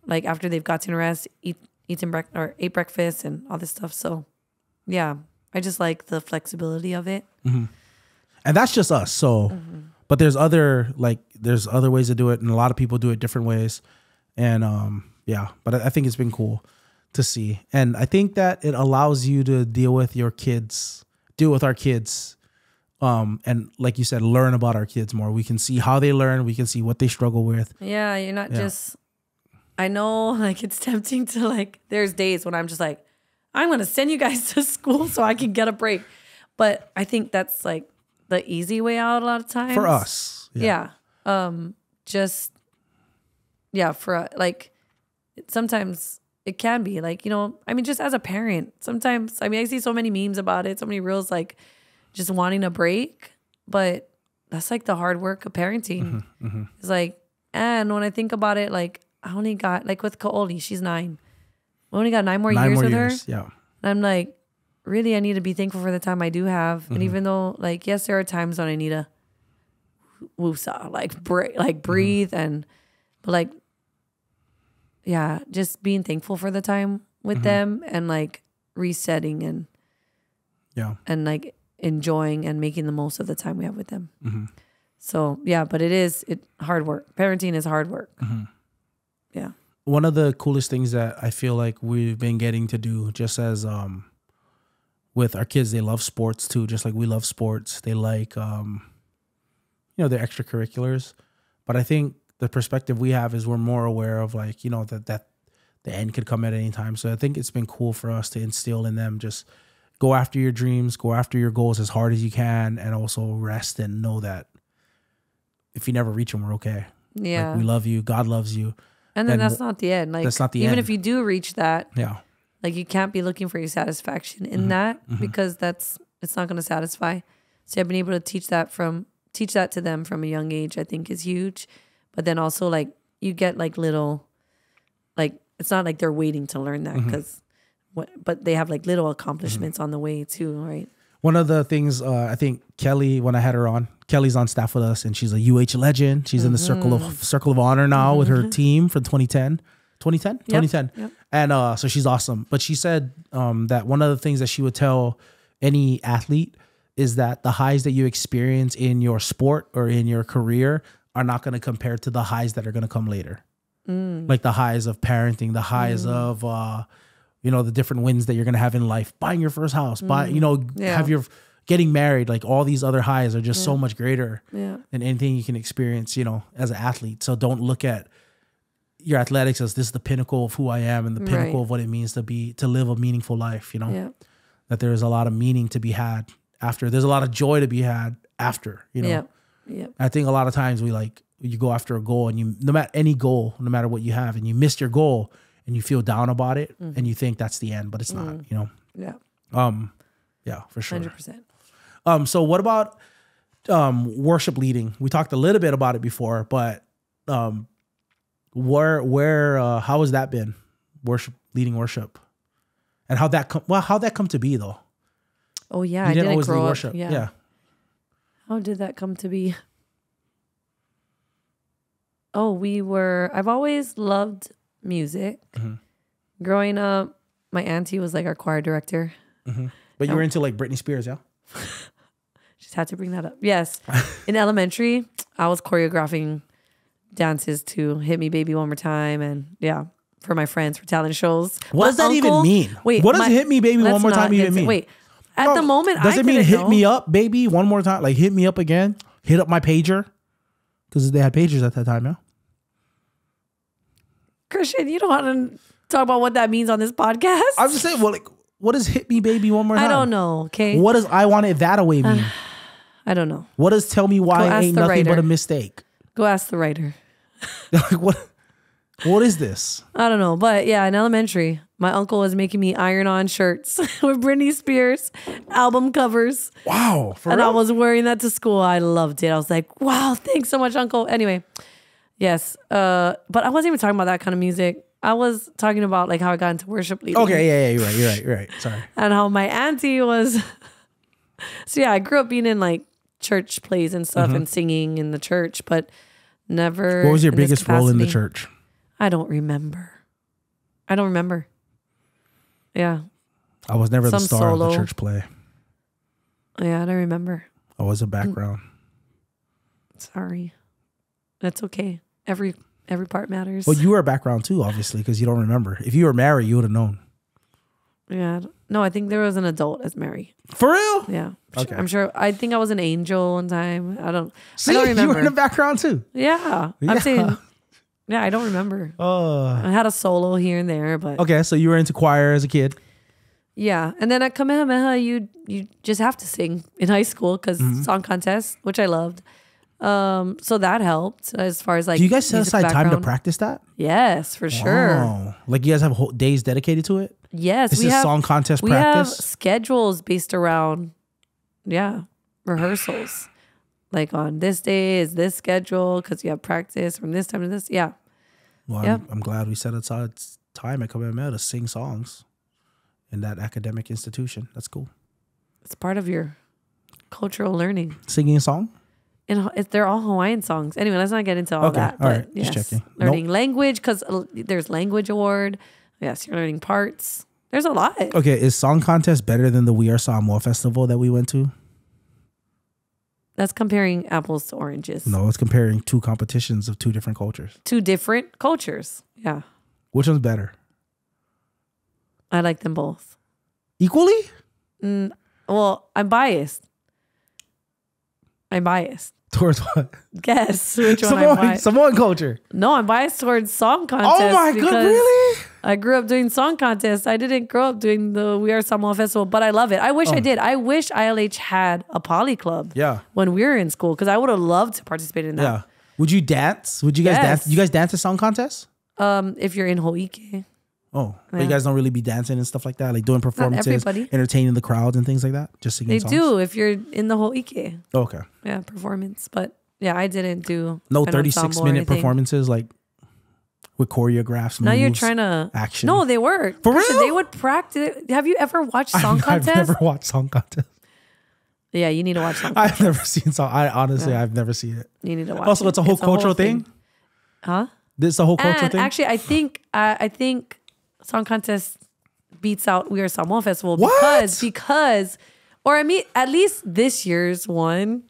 like after they've gotten rest, ate breakfast and all this stuff. So yeah, I just like the flexibility of it. And that's just us. So, but there's other ways to do it, and a lot of people do it different ways. And but I think it's been cool to see, and I think that it allows you to deal with our kids, and like you said, learn about our kids more. We can see how they learn. We can see what they struggle with. Yeah, you're not just. I know, like it's tempting to like. There's days when I'm just like, I'm gonna send you guys to school so I can get a break, but I think that's like the easy way out a lot of times for us. Yeah. For like sometimes it can be like, I mean, just as a parent, sometimes, I mean, I see so many memes about it, so many reels, like just wanting a break, but that's like the hard work of parenting. It's like, and when I think about it, like I only got, like with Kaoli, she's 9. We only got 9 more years with her. Yeah. And I'm like, really, I need to be thankful for the time I do have. And even though, like, yes, there are times when I need to woosah, like breathe, but like, yeah, just being thankful for the time with them and like resetting and like enjoying and making the most of the time we have with them. So yeah, but it hard work. Parenting is hard work. Yeah. One of the coolest things that I feel like we've been getting to do, just as with our kids, they love sports too, just like we love sports. They like their extracurriculars. But I think the perspective we have is we're more aware of like, that the end could come at any time. So I think it's been cool for us to instill in them just go after your dreams, go after your goals as hard as you can, and also rest and know that if you never reach them, we're okay. Yeah. Like, we love you. God loves you. And then that's not the end. Like, that's not the even end. if you do reach that, Yeah. like, you can't be looking for your satisfaction in that because it's not going to satisfy. So I've been able to teach that to them from a young age, I think is huge. But then also, like, you get like little, like, it's not like they're waiting to learn that but they have like little accomplishments on the way too, right? One of the things I think Kelly, when I had her on, Kelly's on staff with us, and she's a UH legend. She's in the circle of honor now with her team for 2010. 2010. Yep. And so she's awesome. But she said that one of the things that she would tell any athlete is that the highs that you experience in your sport or in your career are not going to compare to the highs that are going to come later. Like the highs of parenting, the highs of the different wins that you're going to have in life, buying your first house, have your getting married, like all these other highs are just so much greater than anything you can experience, as an athlete. So don't look at your athletics as this is the pinnacle of who I am and the pinnacle of what it means to live a meaningful life, that there's a lot of meaning to be had after. There's a lot of joy to be had after, I think a lot of times you go after a goal and no matter what you have, and you missed your goal and you feel down about it and you think that's the end, but it's not, Yeah. Yeah, for sure. 100%. So what about worship leading? We talked a little bit about it before, but how has that been? Leading worship, and how'd that come to be though? Oh yeah, you I didn't always grow lead up. worship. Yeah. How did that come to be? Oh, I've always loved music. Growing up, my auntie was like our choir director. But you were into like Britney Spears, yeah? Just had to bring that up. Yes. In elementary, I was choreographing dances to Hit Me Baby One More Time, and for my friends for talent shows. What does that even mean? Wait, what does Hit Me Baby One More Time even mean? Wait, at the moment, does it mean hit me up, baby, one more time? Like hit me up again? Hit up my pager? Because they had pagers at that time, yeah? Christian, you don't want to talk about what that means on this podcast? I'm just saying, what does hit me baby one more time? I don't know, okay? What does I want it that away mean? I don't know. What does tell me why ain't nothing writer. but a mistake? Go ask the writer. Like what is this? I don't know. But yeah, in elementary, my uncle was making me iron on shirts with Britney Spears album covers. Wow. And I was wearing that to school. I loved it. I was like, wow, thanks so much, uncle. Anyway, yes. But I wasn't even talking about that kind of music. I was talking about like how I got into worship leading. Okay, yeah, you're right. Sorry. And how my auntie was. So yeah, I grew up being in like church plays and stuff and singing in the church, but never. What was your biggest role in the church? I don't remember. Yeah. I was never the star of the church play. Yeah, I don't remember. I was a background. Sorry. That's okay. Every part matters. Well, you were a background too, obviously, because you don't remember. If you were Mary, you would have known. Yeah. No, I think there was an adult as Mary. For real? Yeah. Okay. I'm sure. I think I was an angel one time. I don't remember. You were in the background too. Yeah. I'm saying. Yeah, I don't remember. I had a solo here and there, but okay. So you were into choir as a kid. Yeah, and then at Kamehameha, you just have to sing in high school because song contest, which I loved. So that helped as far as like. Do you guys set aside time to practice that? Yes, for sure. Wow. Like you guys have whole days dedicated to it? Yes, we have song contest practice. We have schedules based around, rehearsals. Like on this day is this schedule because you have practice from this time to this. Yeah. Well, I'm glad we set aside time at Kamehameha to sing songs in that academic institution. That's cool. It's part of your cultural learning. Singing a song? They're all Hawaiian songs. Anyway, let's not get into all that. All right, just checking. Learning language because there's language award. Yes, you're learning parts. There's a lot. Okay, is song contest better than the We Are Samoa festival that we went to? That's comparing apples to oranges. No, it's comparing two competitions of two different cultures. Two different cultures. Yeah. Which one's better? I like them both. Equally? Well, I'm biased. Towards what? Guess which one I'm biased. Samoan culture. No, I'm biased towards song contest. Oh my God, really? I grew up doing song contests. I didn't grow up doing the We Are Samoa Festival, but I love it. I wish I did. I wish ILH had a poly club. Yeah. When we were in school, because I would have loved to participate in that. Yeah. Would you dance? Would you guys dance? You guys dance at song contests? If you're in Ho'ike. Oh, but you guys don't really be dancing and stuff like that, like doing performances, everybody. entertaining the crowds and things like that. Just singing They songs? do if you're in the Ho'ike. Okay. Yeah, performance. But yeah, I didn't do No an 36-minute performances like with choreographs. Now moves, you're trying to action. No, they were. For real? They would practice. Have you ever watched song contests? I've never watched song contests. Yeah, you need to watch song I've never seen song. I've never seen it. You need to watch. Also, it's a whole cultural thing. Huh? This is a whole cultural thing. Actually, I think song contest beats out We Are Samoa Festival What? because, or I mean, at least this year's one.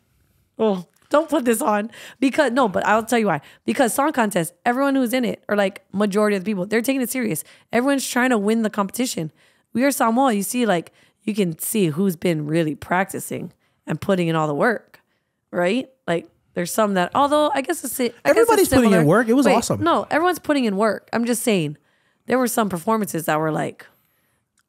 Oh, don't put this on but I'll tell you why. Because song contest, everyone who's in it, or like majority of the people, they're taking it serious. Everyone's trying to win the competition. We Are Samoa, you see, like you can see who's been really practicing and putting in all the work, right? Like there's some that, although I guess everybody's putting in work. It was awesome. No, everyone's putting in work. I'm just saying. There were some performances that were like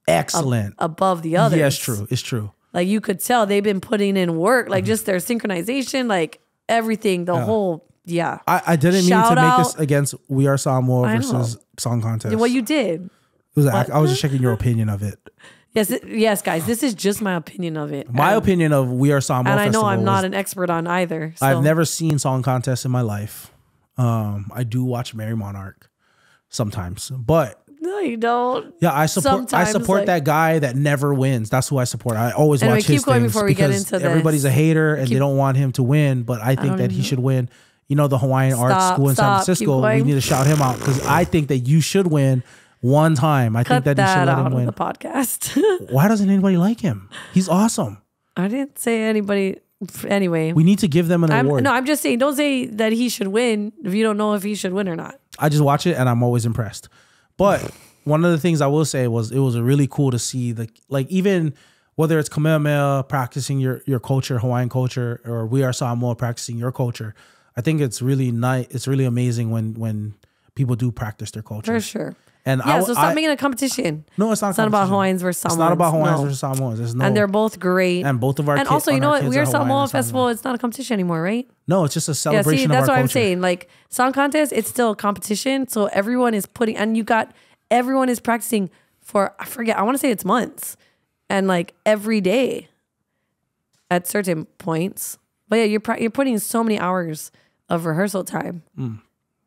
excellent above the others. Yeah, it's true. It's true. Like you could tell they've been putting in work, like just their synchronization, like everything, the whole, yeah. I didn't mean to make this against We Are Samoa versus song contest. Well, you did. I was just checking your opinion of it. Yes, guys. This is just my opinion of it. My opinion of We Are Samoa and I know Festival I'm not an expert on either. So. I've never seen song contests in my life. I do watch Mary Monarch sometimes, but no, you don't. Yeah, I support like, that guy that never wins. That's who I support. I always watch his things before we get into everybody's a hater and they don't want him to win, but I think that he should win. You know, the Hawaiian Art School in San Francisco, we need to shout him out because I think that you should win one time. I think that you should let him win. The podcast. Why doesn't anybody like him? He's awesome. I didn't say anybody. Anyway, we need to give them an award. No, I'm just saying, don't say that he should win if you don't know if he should win or not. I just watch it and I'm always impressed. But one of the things I will say was it was really cool to see even whether it's Kamehameha practicing your culture, Hawaiian culture, or We Are Samoa practicing your culture. I think it's really nice. It's really amazing when people do practice their culture. For sure. And so stop making a competition. No, it's not. It's not about Hawaiians versus Samoans. It's not about Hawaiians versus Samoans. And they're both great. And both of our and kids. Also, you know what? We Are Samoa Festival. It's not a competition anymore, right? No, it's just a celebration. Yeah, see, that's what I'm saying. Like song contest, it's still a competition. So everyone is everyone is practicing for I want to say it's months, and like every day, at certain points. But yeah, you're putting so many hours of rehearsal time,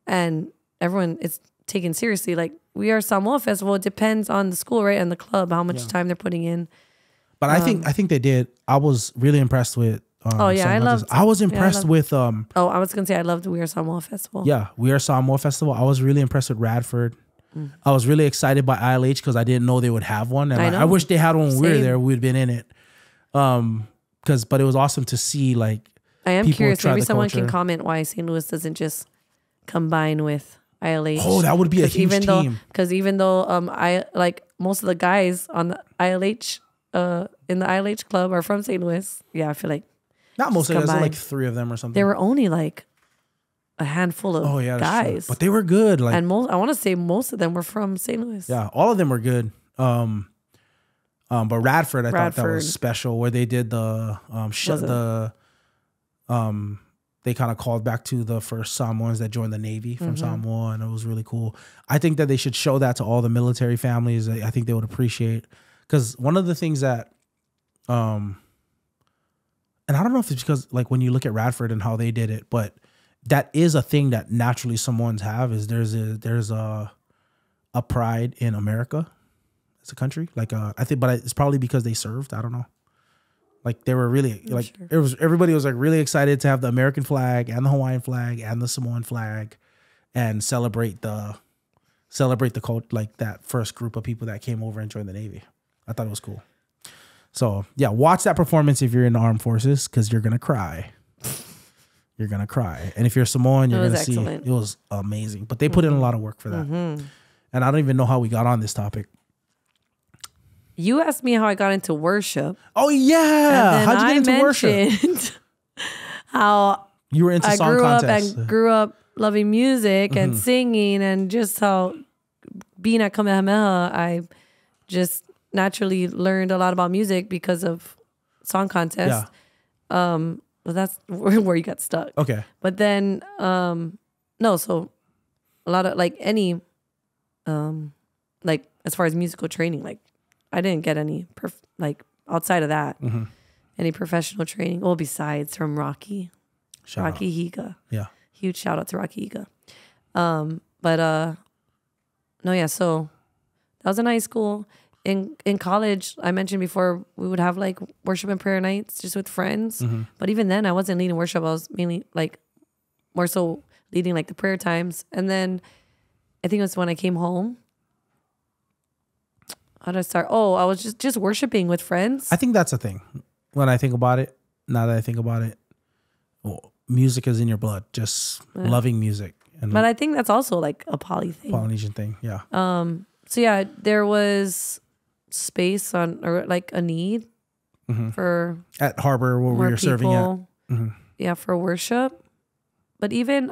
and everyone is taken seriously. Like We Are Samoa Festival, it depends on the school, right, and the club, how much time they're putting in. But I think they did. I was really impressed with. I was impressed with. I was gonna say I loved We Are Samoa Festival. Yeah, We Are Samoa Festival. I was really impressed with Radford. I was really excited by ILH because I didn't know they would have one, and I wish they had one when we were there. We'd been in it. But it was awesome to see like. I am curious. Maybe someone can comment why St. Louis doesn't just combine with ILH. Oh, that would be a huge team. Because even though I like most of the guys on the ILH in the ILH club are from St. Louis. Yeah, I feel like not most of them. There's like 3 of them or something. There were only like a handful of guys, but they were good. Like, and I want to say most of them were from St. Louis. Yeah, all of them were good. But Radford, I thought that was special where they did they kind of called back to the first Samoans that joined the Navy from Samoa, and it was really cool. I think that they should show that to all the military families. I think they would appreciate, because one of the things that, and I don't know if it's because like when you look at Radford and how they did it, but that is a thing that naturally Samoans have is there's a pride in America as a country. Like I think, but it's probably because they served. I don't know. Like they were really everybody was like really excited to have the American flag and the Hawaiian flag and the Samoan flag, and celebrate the cult, like that first group of people that came over and joined the Navy. I thought it was cool. So yeah, watch that performance if you're in the armed forces because you're gonna cry. You're gonna cry, and if you're Samoan, you're gonna see it was amazing. But they put in a lot of work for that, and I don't even know how we got on this topic. You asked me how I got into worship. Oh yeah, how'd you get into worship? How you were into song contests. I grew up loving music and singing, and just how being at Kamehameha, I just naturally learned a lot about music because of song contest. Yeah. But that's where you got stuck. Okay. But then, no, so a lot of like any, like as far as musical training, like I didn't get any, like outside of that, any professional training. Well, besides from Rocky Higa. Yeah. Huge shout out to Rocky Higa. But no, yeah. So that was in high school. In college, I mentioned before, we would have like worship and prayer nights just with friends. But even then, I wasn't leading worship. I was mainly like more so leading like the prayer times. And then I think it was when I came home. How did I start? Oh, I was just worshiping with friends. I think that's a thing. When I think about it, now that I think about it, music is in your blood. Just loving music. But I think that's also like a Polynesian thing. Yeah. So yeah, there was space or like a need for at Harbor where we were serving at. Yeah, for worship. But even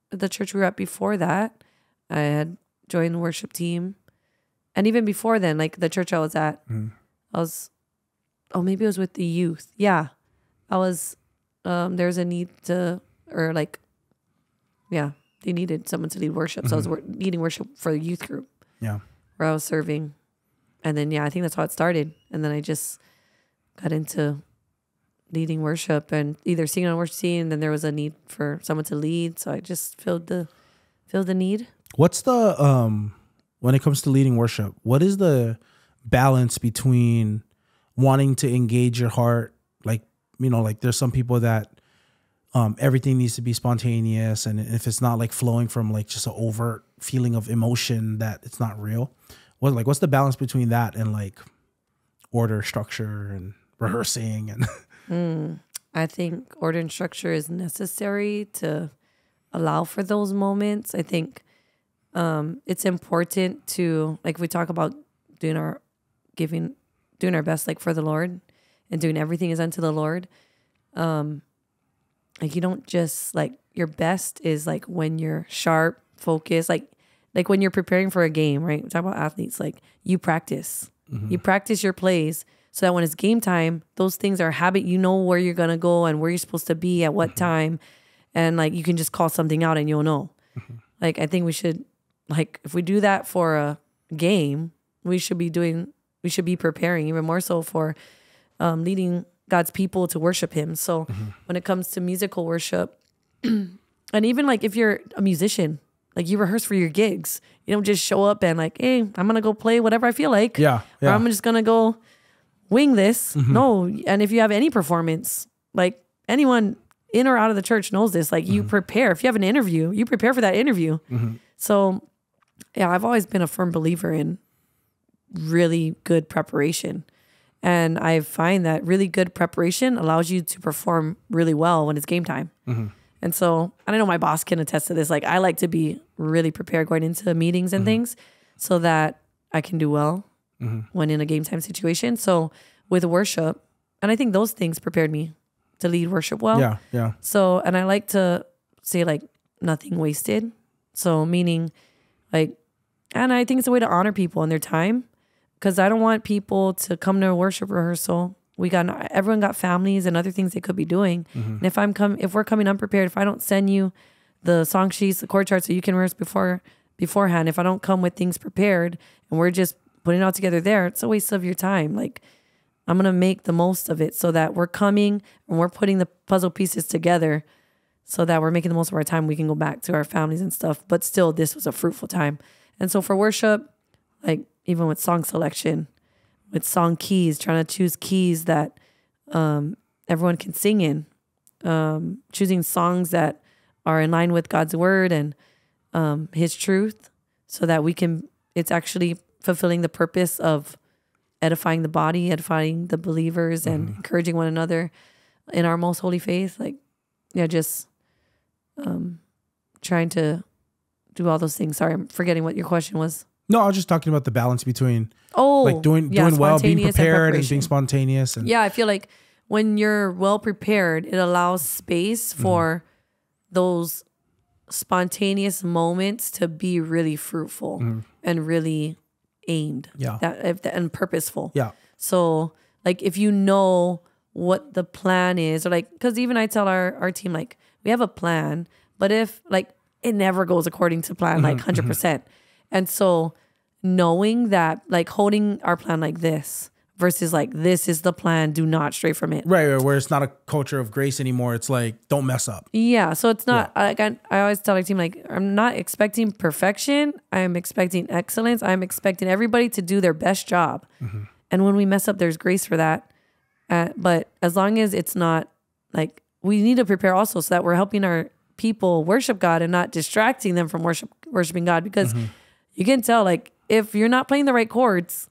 the church we were at before that, I had joined the worship team. And even before then, like the church I was at, maybe it was with the youth. Yeah. I was, there's a need they needed someone to lead worship. So I was leading worship for the youth group. Yeah. Where I was serving. And then, I think that's how it started. And then I just got into leading worship and either singing on worship team. And then there was a need for someone to lead. So I just filled the need. What's the, when it comes to leading worship, what is the balance between wanting to engage your heart? Like, like there's some people that everything needs to be spontaneous. And if it's not like flowing from like just an overt feeling of emotion, that it's not real. What's the balance between that and like order, structure, and rehearsing? And I think order and structure is necessary to allow for those moments. I think it's important to, like, we talk about doing our best, like for the Lord, and doing everything is unto the Lord. Like you don't just like, your best is like when you're sharp, focused, like when you're preparing for a game, right? We talk about athletes, like you practice your plays so that when it's game time, those things are habit. You know where you're going to go and where you're supposed to be at what time. And like, you can just call something out and you'll know. Like, I think we should, like, if we do that for a game, we should be preparing even more so for leading God's people to worship him. So when it comes to musical worship, and even like if you're a musician, like you rehearse for your gigs. You don't just show up and like, hey, I'm going to go play whatever I feel like. Yeah. Or I'm just going to go wing this. No. And if you have any performance, like anyone in or out of the church knows this, like you prepare. If you have an interview, you prepare for that interview. So yeah, I've always been a firm believer in really good preparation. And I find that really good preparation allows you to perform really well when it's game time. And so, and I know my boss can attest to this. Like, I like to be really prepared going into meetings and things so that I can do well when in a game time situation. So with worship, and I think those things prepared me to lead worship well. Yeah, yeah. So, and I like to say like nothing wasted. So meaning like, and I think it's a way to honor people and their time, because I don't want people to come to a worship rehearsal. Everyone got families and other things they could be doing. And if we're coming unprepared, if I don't send you the song sheets, the chord charts, so you can rehearse beforehand, if I don't come with things prepared and we're just putting it all together there, it's a waste of your time. Like, I'm going to make the most of it so that we're coming and we're putting the puzzle pieces together so that we're making the most of our time. We can go back to our families and stuff, but still this was a fruitful time. And so for worship, like even with song selection, with song keys, trying to choose keys that everyone can sing in, choosing songs that are in line with God's word and his truth so that it's actually fulfilling the purpose of edifying the body, edifying the believers and encouraging one another in our most holy faith. Like, yeah, just trying to do all those things. Sorry, I'm forgetting what your question was. No, I was just talking about the balance between doing well, being prepared and being spontaneous. And I feel like when you're well prepared, it allows space for those spontaneous moments to be really fruitful. and really aimed. Yeah. And purposeful. Yeah. So like if you know what the plan is, or like, because even I tell our team, like, we have a plan, but if like it never goes according to plan, like 100%. And so knowing that, like holding our plan like this versus like, this is the plan, do not stray from it. Right. Where it's not a culture of grace anymore. It's like, don't mess up. Yeah. So it's not, like I always tell our team, like, I'm not expecting perfection. I am expecting excellence. I'm expecting everybody to do their best job. And when we mess up, there's grace for that. But as long as it's not like, we need to prepare also so that we're helping our people worship God and not distracting them from worshiping God, because you can tell, like, if you're not playing the right chords,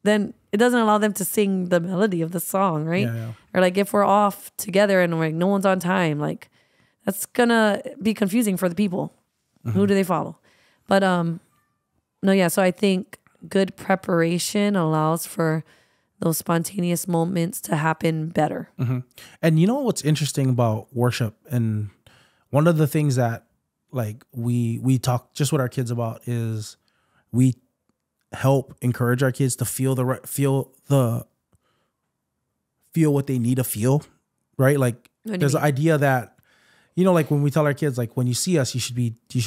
then it doesn't allow them to sing the melody of the song, right? Yeah. Or like if we're off together and like no one's on time, like that's gonna be confusing for the people. Who do they follow? But no, yeah. So I think good preparation allows for those spontaneous moments to happen better. And you know what's interesting about worship, and one of the things that like we talk just with our kids about is we help encourage our kids to feel what they need to feel, right? Like there's an idea that, you know, like when we tell our kids, like when you see us, you should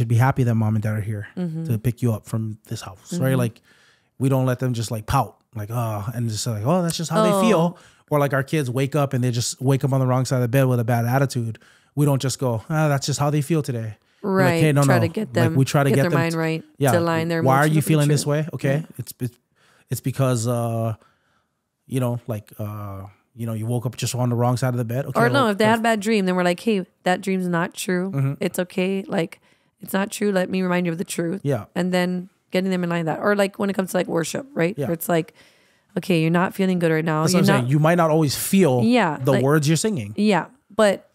be happy that mom and dad are here to pick you up from this house, right? Like we don't let them just like pout, like, and just like, oh, that's just how they feel. Or like our kids wake up and they just wake up on the wrong side of the bed with a bad attitude. We don't just go, that's just how they feel today. Right. Like, hey, try to get them, like, we try to get their them mind right. Yeah. To align their Why are emotions you with the feeling truth. this way? Okay. Yeah. It's because, you know, like, you know, you woke up just on the wrong side of the bed. Okay. Or no, if they had a bad dream, then we're like, hey, that dream's not true. It's okay. Like, it's not true. Let me remind you of the truth. Yeah. And then getting them in line with that. Or like when it comes to like worship, right? Yeah. Where it's like, okay, you're not feeling good right now. That's what I'm saying. You might not always feel the like, words you're singing. Yeah. But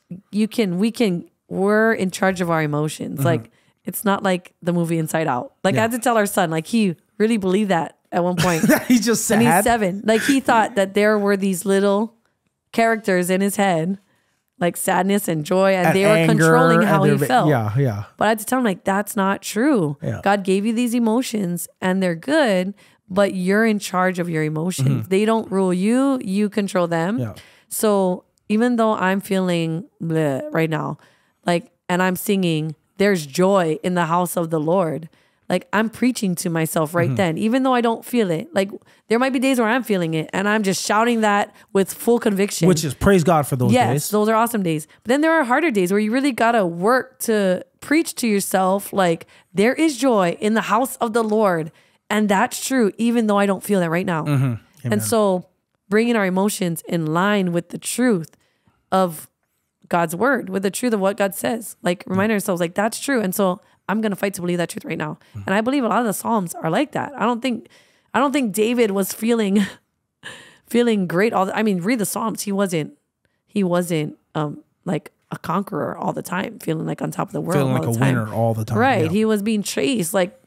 we're in charge of our emotions. Like, it's not like the movie Inside Out. Like I had to tell our son, like he really believed that at one point. He's just sad. And he's 7. Like he thought that there were these little characters in his head, like sadness and joy, and they were controlling how he felt. Yeah. But I had to tell him, like, that's not true. Yeah. God gave you these emotions and they're good, but you're in charge of your emotions. They don't rule you. You control them. Yeah. So even though I'm feeling bleh right now, like, and I'm singing, there's joy in the house of the Lord. Like I'm preaching to myself right then, even though I don't feel it. Like there might be days where I'm feeling it and I'm just shouting that with full conviction. Which is praise God for those days. Yes, those are awesome days. But then there are harder days where you really got to work to preach to yourself. Like there is joy in the house of the Lord. And that's true, even though I don't feel that right now. And so bringing our emotions in line with the truth of God's word, with the truth of what God says, like remind ourselves like that's true. And so I'm going to fight to believe that truth right now. And I believe a lot of the Psalms are like that. I don't think David was feeling great I mean, read the Psalms. He wasn't like a conqueror all the time, feeling like on top of the world, feeling like a winner all the time. Right. Yeah. He was being chased, like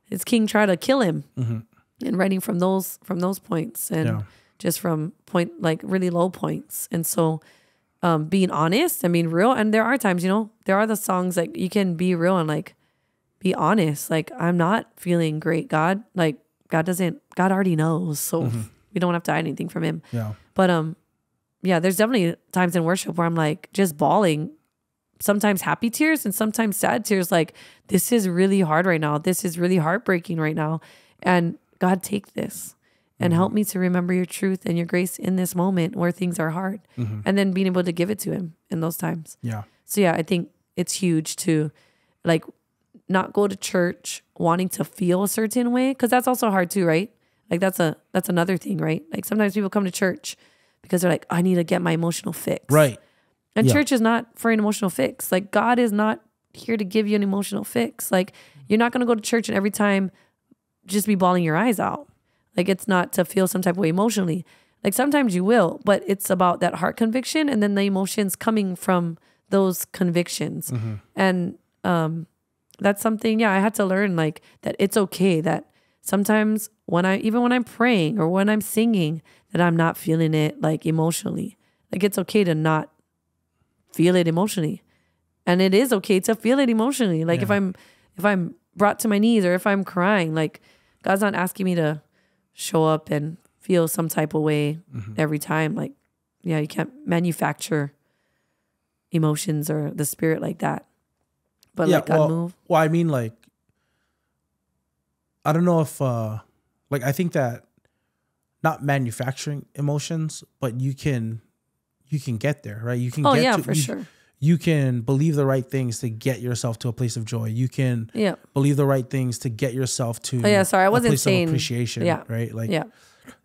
his king tried to kill him. And writing from those points and just from like really low points. And so being honest and being real. And there are times, you know, there are the songs like you can be real and like be honest. Like I'm not feeling great, God. Like God already knows. So we don't have to hide anything from him. Yeah. But there's definitely times in worship where I'm like just bawling, sometimes happy tears and sometimes sad tears. Like this is really hard right now. This is really heartbreaking right now. And God, take this and help me to remember your truth and your grace in this moment where things are hard. And then being able to give it to him in those times. Yeah. So I think it's huge to like not go to church wanting to feel a certain way. Cause that's also hard too, right? Like that's another thing, right? Like sometimes people come to church because they're like, I need to get my emotional fix. Right. And church is not for an emotional fix. Like God is not here to give you an emotional fix. Like you're not going to go to church and every time just be bawling your eyes out. Like it's not to feel some type of way emotionally. Like sometimes you will, but it's about that heart conviction and then the emotions coming from those convictions. And that's something, I had to learn like that it's okay that sometimes even when I'm praying or when I'm singing that I'm not feeling it like emotionally. Like it's okay to not feel it emotionally. And it is okay to feel it emotionally. Like if I'm brought to my knees or if I'm crying, like God's not asking me to show up and feel some type of way every time. Like, yeah, you can't manufacture emotions or the spirit like that. But let God move. Well, I mean, like, I don't know if, like, I think that not manufacturing emotions, but you can get there, right? You can sure. You can believe the right things to get yourself to a place of joy. You can believe the right things to get yourself to I wasn't a place saying of appreciation, right? Like, yeah.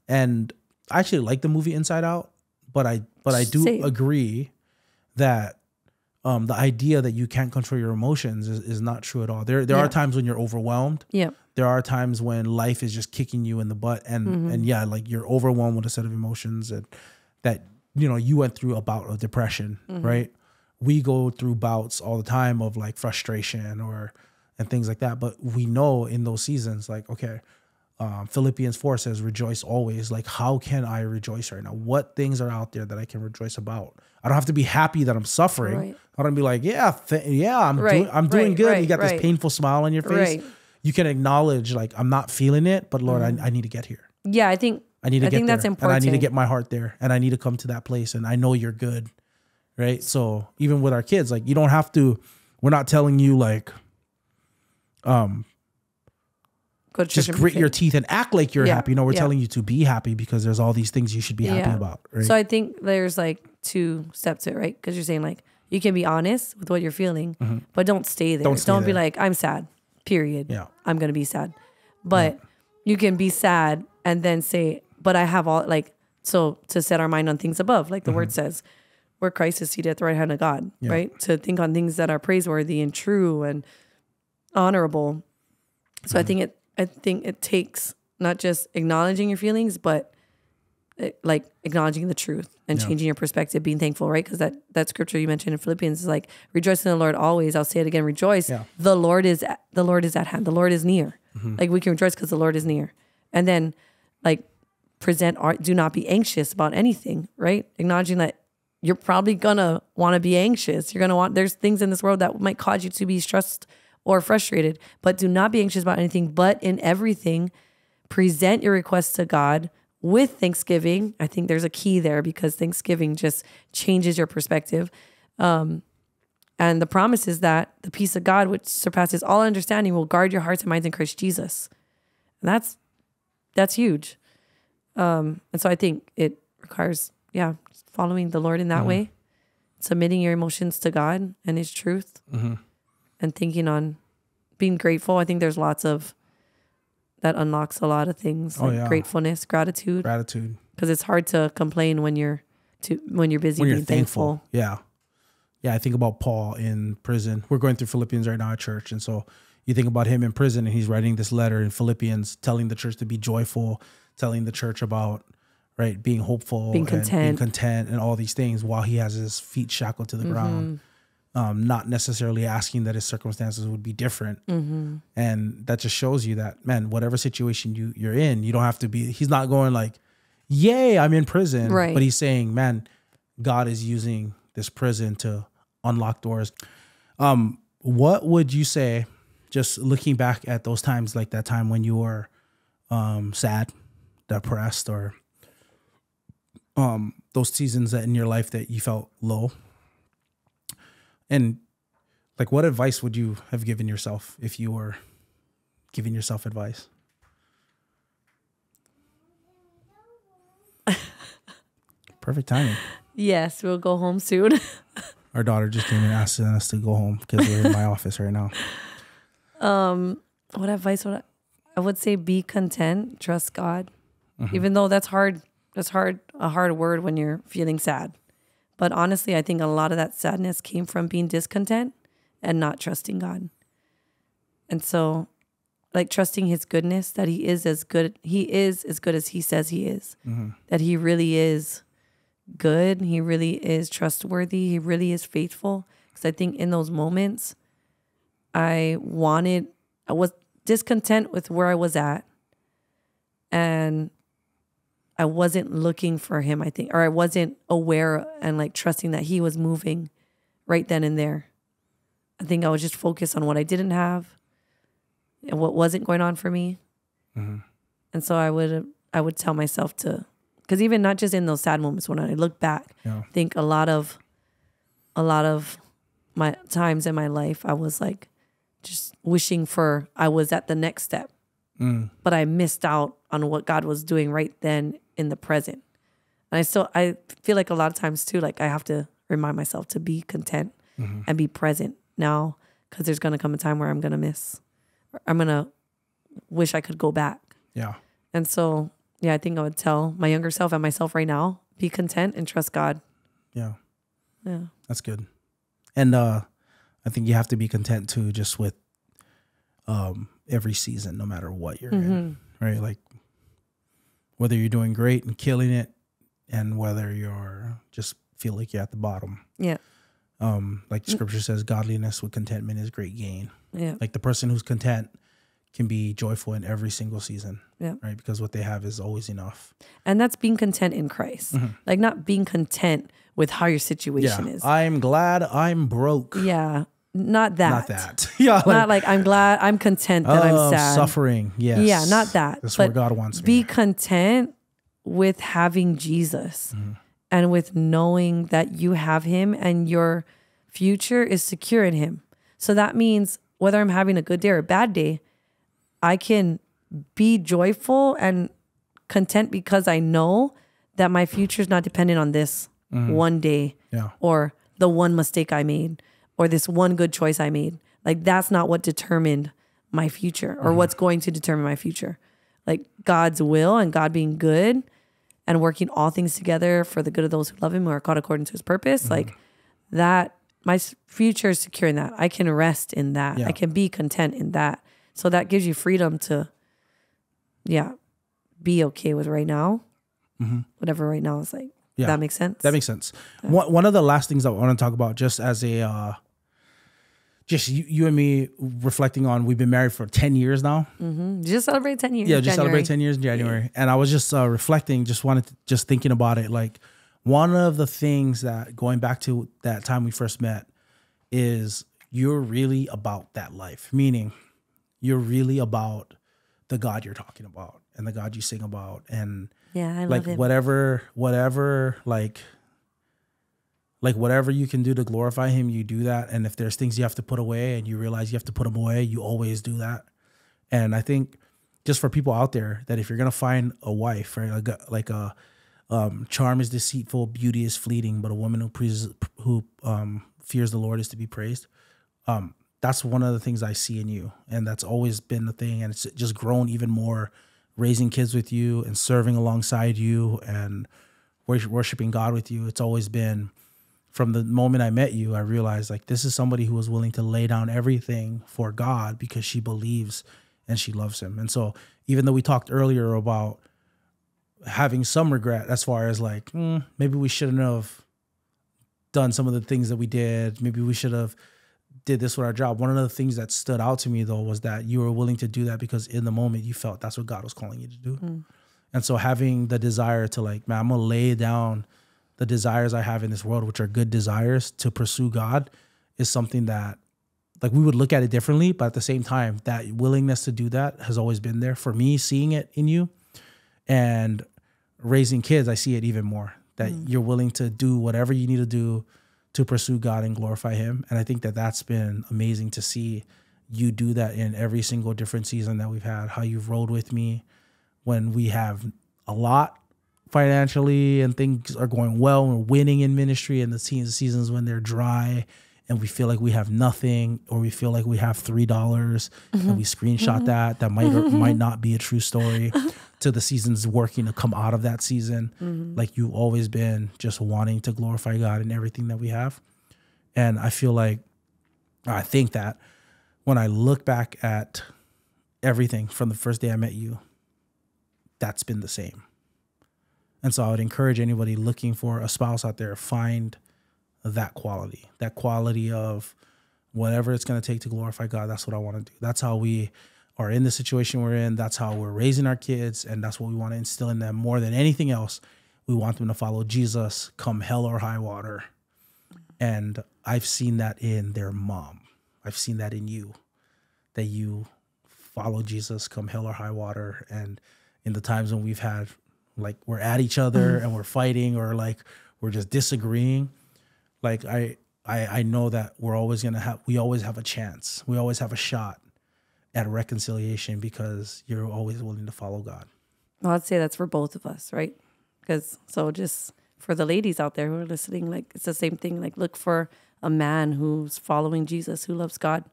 And I actually like the movie Inside Out, but I do agree that the idea that you can't control your emotions is not true at all. There are times when you're overwhelmed. Yeah. There are times when life is just kicking you in the butt, and like you're overwhelmed with a set of emotions and that you went through a bout of depression, right? We go through bouts all the time of like frustration and things like that, but we know in those seasons, like, okay, Philippians 4 says, rejoice always. Like, how can I rejoice right now? What things are out there that I can rejoice about? I don't have to be happy that I'm suffering. Right. I don't be like, I'm doing good. You got this painful smile on your face. Right. You can acknowledge, like, I'm not feeling it, but Lord, I need to get here. Yeah, I think that's important. And I need to get my heart there, and I need to come to that place, and I know you're good, right? So even with our kids, like, you don't have to. We're not telling you like, just grit your teeth and act like you're happy. No, we're telling you to be happy because there's all these things you should be happy about, right? So I think there's like 2 steps to it, right? Because you're saying like you can be honest with what you're feeling, but don't stay there. Don't be like, I'm sad, period. Yeah. I'm going to be sad. But you can be sad and then say, but I have all, like, so to set our mind on things above, like the word says, where Christ is seated at the right hand of God, right? To think on things that are praiseworthy and true and honorable. So I think it takes not just acknowledging your feelings, but like acknowledging the truth and changing your perspective, being thankful, right? Because that scripture you mentioned in Philippians is like, rejoice in the Lord always. I'll say it again, rejoice. Yeah. The Lord is at hand. The Lord is near. Like, we can rejoice because the Lord is near. And then like do not be anxious about anything, right? Acknowledging that you're probably gonna want to be anxious. There's things in this world that might cause you to be stressed or frustrated, but do not be anxious about anything, but in everything, present your requests to God with thanksgiving. I think there's a key there because thanksgiving just changes your perspective. And the promise is that the peace of God, which surpasses all understanding, will guard your hearts and minds in Christ Jesus. And that's huge. And so I think it requires, following the Lord in that way, submitting your emotions to God and His truth. And thinking on being grateful. I think there's lots of that unlocks a lot of things, like gratefulness, gratitude. Because it's hard to complain when you're busy being thankful. Yeah. I think about Paul in prison. We're going through Philippians right now at church, and so you think about him in prison, and he's writing this letter in Philippians, telling the church to be joyful, telling the church about being hopeful, being content, and all these things, while he has his feet shackled to the ground. Not necessarily asking that his circumstances would be different. And that just shows you that, man, whatever situation you're in, you don't have to be, he's not going like, yay, I'm in prison. Right. But he's saying, man, God is using this prison to unlock doors. What would you say, just looking back at those times, like that time when you were sad, depressed, or those seasons that in your life that you felt low? And like, what advice would you have given yourself if you were giving yourself advice? Perfect timing. Yes, we'll go home soon. Our daughter just came and asked us to go home because we're in my office right now. What advice would I would say? Be content, trust God. Even though that's hard. That's a hard word when you're feeling sad. But honestly, I think a lot of that sadness came from being discontent and not trusting God. And so, like, trusting His goodness, that He is as good as He says He is. That He really is good. He really is trustworthy. He really is faithful. Because I think in those moments, I was discontent with where I was at. And I wasn't looking for Him, I think, or I wasn't aware and like trusting that He was moving right then and there. I think I was just focused on what I didn't have and what wasn't going on for me. Mm-hmm. And so I would tell myself to, because even not just in those sad moments, when I look back, I think a lot of my times in my life, I was like just wishing for I was at the next step, but I missed out on what God was doing right then in the present. And I feel like a lot of times too, like I have to remind myself to be content and be present now, because there's going to come a time where I'm going to miss. I'm going to wish I could go back. Yeah. And so, yeah, I think I would tell my younger self and myself right now, be content and trust God. Yeah. Yeah. That's good. And I think you have to be content too, just with every season, no matter what you're in, right? Like whether you're doing great and killing it, and whether you're just feel like you're at the bottom. Yeah. Like scripture says, godliness with contentment is great gain. Yeah. Like the person who's content can be joyful in every single season. Yeah. Right. Because what they have is always enough. And that's being content in Christ. Like not being content with how your situation is. I'm glad I'm broke. Yeah. Not that. Not that. Yeah. Like, not like I'm glad, I'm content that I'm sad. Suffering. Yes. Yeah. Not that. That's where God wants me. Be content with having Jesus and with knowing that you have him and your future is secure in him. So that means whether I'm having a good day or a bad day, I can be joyful and content because I know that my future is not dependent on this one day or the one mistake I made or this one good choice I made. Like that's not what determined my future or what's going to determine my future. Like God's will and God being good and working all things together for the good of those who love him, who are called according to his purpose. Like that, my future is secure in that. I can rest in that. I can be content in that. So that gives you freedom to, be okay with right now. Whatever right now is like. Yeah. That makes sense? That makes sense. One of the last things I want to talk about, just as a, just you and me reflecting on, we've been married for 10 years now. Just celebrate 10 years. Yeah, just celebrate 10 years in January. Yeah. And I was just reflecting, just thinking about it. Like one of the things that going back to that time we first met is you're really about that life, meaning you're really about the God you're talking about and the God you sing about. And I like love him. whatever, like whatever you can do to glorify him, you do that. And if there's things you have to put away and you realize you have to put them away, you always do that. And I think just for people out there, that if you're going to find a wife, right, like a charm is deceitful, beauty is fleeting, but a woman who fears the Lord is to be praised. That's one of the things I see in you. And that's always been the thing. And it's just grown even more, raising kids with you and serving alongside you and worshiping God with you. It's always been, from the moment I met you, I realized like this is somebody who was willing to lay down everything for God because she believes and she loves him. And so even though we talked earlier about having some regret as far as like, maybe we shouldn't have done some of the things that we did. Maybe we should have did this with our job. One of the things that stood out to me though was that you were willing to do that because in the moment you felt that's what God was calling you to do. And so having the desire to like, man, I'm going to lay down the desires I have in this world, which are good desires to pursue God, is something that like we would look at it differently. But at the same time, that willingness to do that has always been there for me, seeing it in you. And raising kids, I see it even more, that you're willing to do whatever you need to do to pursue God and glorify him. And I think that that's been amazing to see you do that in every single different season that we've had, how you've rolled with me when we have a lot financially and things are going well and we're winning in ministry, and the seasons when they're dry and we feel like we have nothing, or we feel like we have $3 and we screenshot that might or might not be a true story, to the seasons working to come out of that season. Like you've always been just wanting to glorify God in everything that we have. And I think that when I look back at everything from the first day I met you, that's been the same. And so I would encourage anybody looking for a spouse out there, find that quality of whatever it's going to take to glorify God. That's what I want to do. That's how we are in the situation we're in. That's how we're raising our kids. And that's what we want to instill in them more than anything else. We want them to follow Jesus come hell or high water. And I've seen that in their mom. I've seen that in you, that you follow Jesus come hell or high water. And in the times when we've had, like, we're at each other and we're fighting, or like we're just disagreeing, like I know that we always have a chance. We always have a shot at reconciliation because you're always willing to follow God. Well, I'd say that's for both of us, right? Because so just for the ladies out there who are listening, like it's the same thing. Like look for a man who's following Jesus, who loves God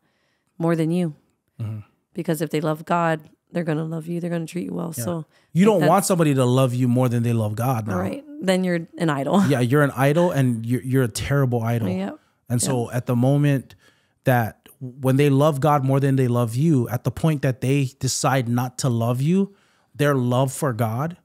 more than you. Mm-hmm. Because if they love God, they're going to love you. They're going to treat you well. Yeah. So you don't want somebody to love you more than they love God now. Right. Then you're an idol. Yeah, you're an idol, and you're a terrible idol. Yeah. And so at the moment that when they love God more than they love you, at the point that they decide not to love you, their love for God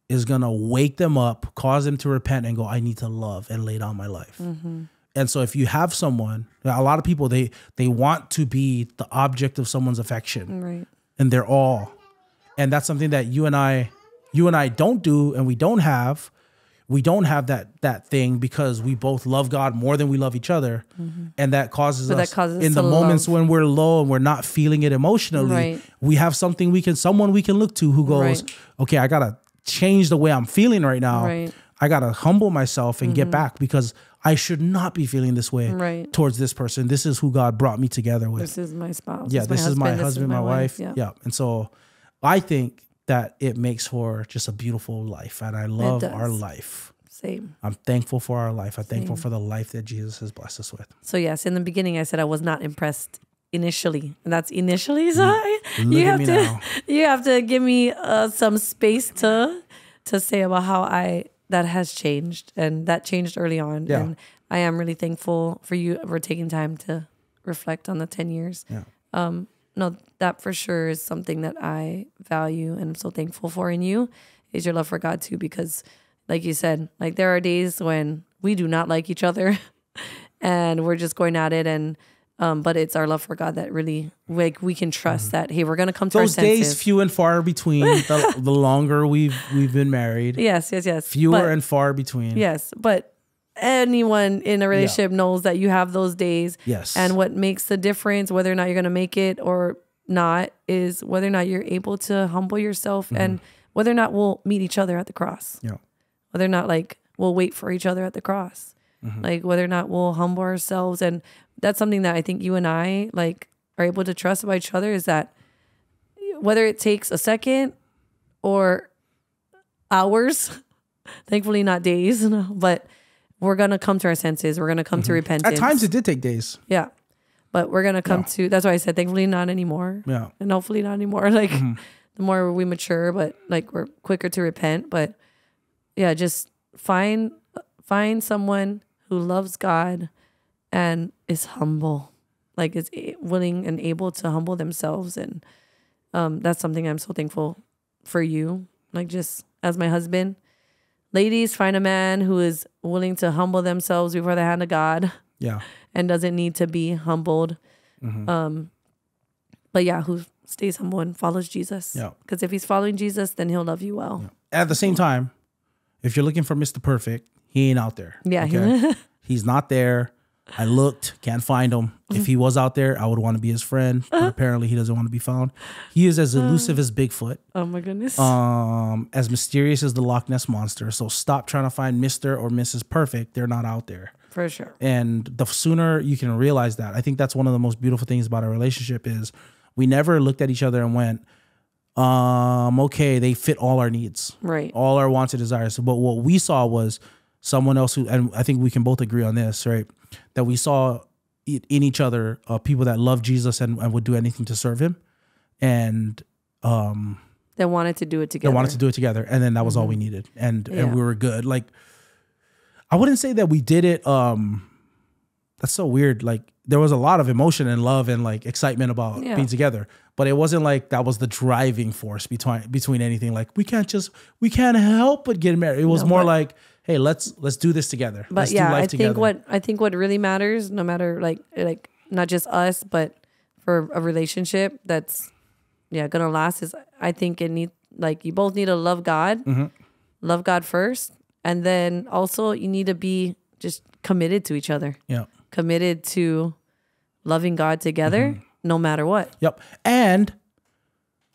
is going to wake them up, cause them to repent and go, I need to love and lay down my life. Mm-hmm. And so if you have someone, a lot of people, they want to be the object of someone's affection. Right. And they're all. And that's something that you and I don't do, and we don't have that thing because we both love God more than we love each other. Mm-hmm. And that causes us in the moments when we're low and we're not feeling it emotionally, right. We have someone we can look to who goes, right. Okay, I got to change the way I'm feeling right now. Right. I got to humble myself and get back because I should not be feeling this way towards this person. This is who God brought me together with. This is my spouse. Yeah, this is my husband, my wife. Yeah. And so I think that it makes for just a beautiful life. And I love our life. Same. I'm thankful for our life. I'm thankful for the life that Jesus has blessed us with. So yes, in the beginning I said I was not impressed initially. And that's initially, so you have to give me some space to say about how that has changed, and that changed early on. Yeah. And I am really thankful for you for taking time to reflect on the 10 years. Yeah. No, that for sure is something that I value and I'm so thankful for in you, is your love for God too, because like you said, like there are days when we do not like each other and we're just going at it, and but it's our love for God that really, like, we can trust that, hey, we're going to come to our senses. Those days few and far between, the longer we've been married. Yes. Fewer and far between. Yes, but anyone in a relationship knows that you have those days. Yes. And what makes the difference, whether or not you're going to make it or not, is whether or not you're able to humble yourself and whether or not we'll meet each other at the cross. Yeah. Whether or not, like, we'll wait for each other at the cross. Like, whether or not we'll humble ourselves. And that's something that I think you and I, like, are able to trust about each other, is that whether it takes a second or hours, thankfully not days, but we're going to come to our senses. We're going to come to repentance. At times it did take days. Yeah. But we're going to come to, that's why I said, thankfully not anymore. Yeah. And hopefully not anymore. Like, the more we mature, but like we're quicker to repent. But yeah, just find someone who loves God and is humble, like is willing and able to humble themselves. And that's something I'm so thankful for you. Like, just as my husband, ladies, find a man who is willing to humble themselves before the hand of God. Yeah. And doesn't need to be humbled. But yeah, who stays humble and follows Jesus. Yeah. Because if he's following Jesus, then he'll love you well. Yeah. At the same time, if you're looking for Mr. Perfect, he ain't out there. Yeah. Okay? He's not there. I looked, can't find him. If he was out there, I would want to be his friend. But apparently he doesn't want to be found. He is as elusive as Bigfoot. Oh my goodness. As mysterious as the Loch Ness Monster. So stop trying to find Mr. or Mrs. Perfect. They're not out there. For sure. And the sooner you can realize that, I think that's one of the most beautiful things about our relationship is we never looked at each other and went, okay, they fit all our needs. Right. All our wants and desires. But what we saw was someone else who, and I think we can both agree on this, right? That we saw in each other people that love Jesus and would do anything to serve him. And they wanted to do it together. And then that was all we needed. And we were good. Like, I wouldn't say that we did it. That's so weird. Like, there was a lot of emotion and love and like excitement about being together, but it wasn't like that was the driving force between anything. Like, we can't help but get married. It was like, hey, let's do this together. But I think what really matters, no matter like not just us, but for a relationship that's gonna last, is I think it needs, like, you both need to love God, love God first. And then also you need to be just committed to each other. Yeah. Committed to loving God together no matter what. Yep. And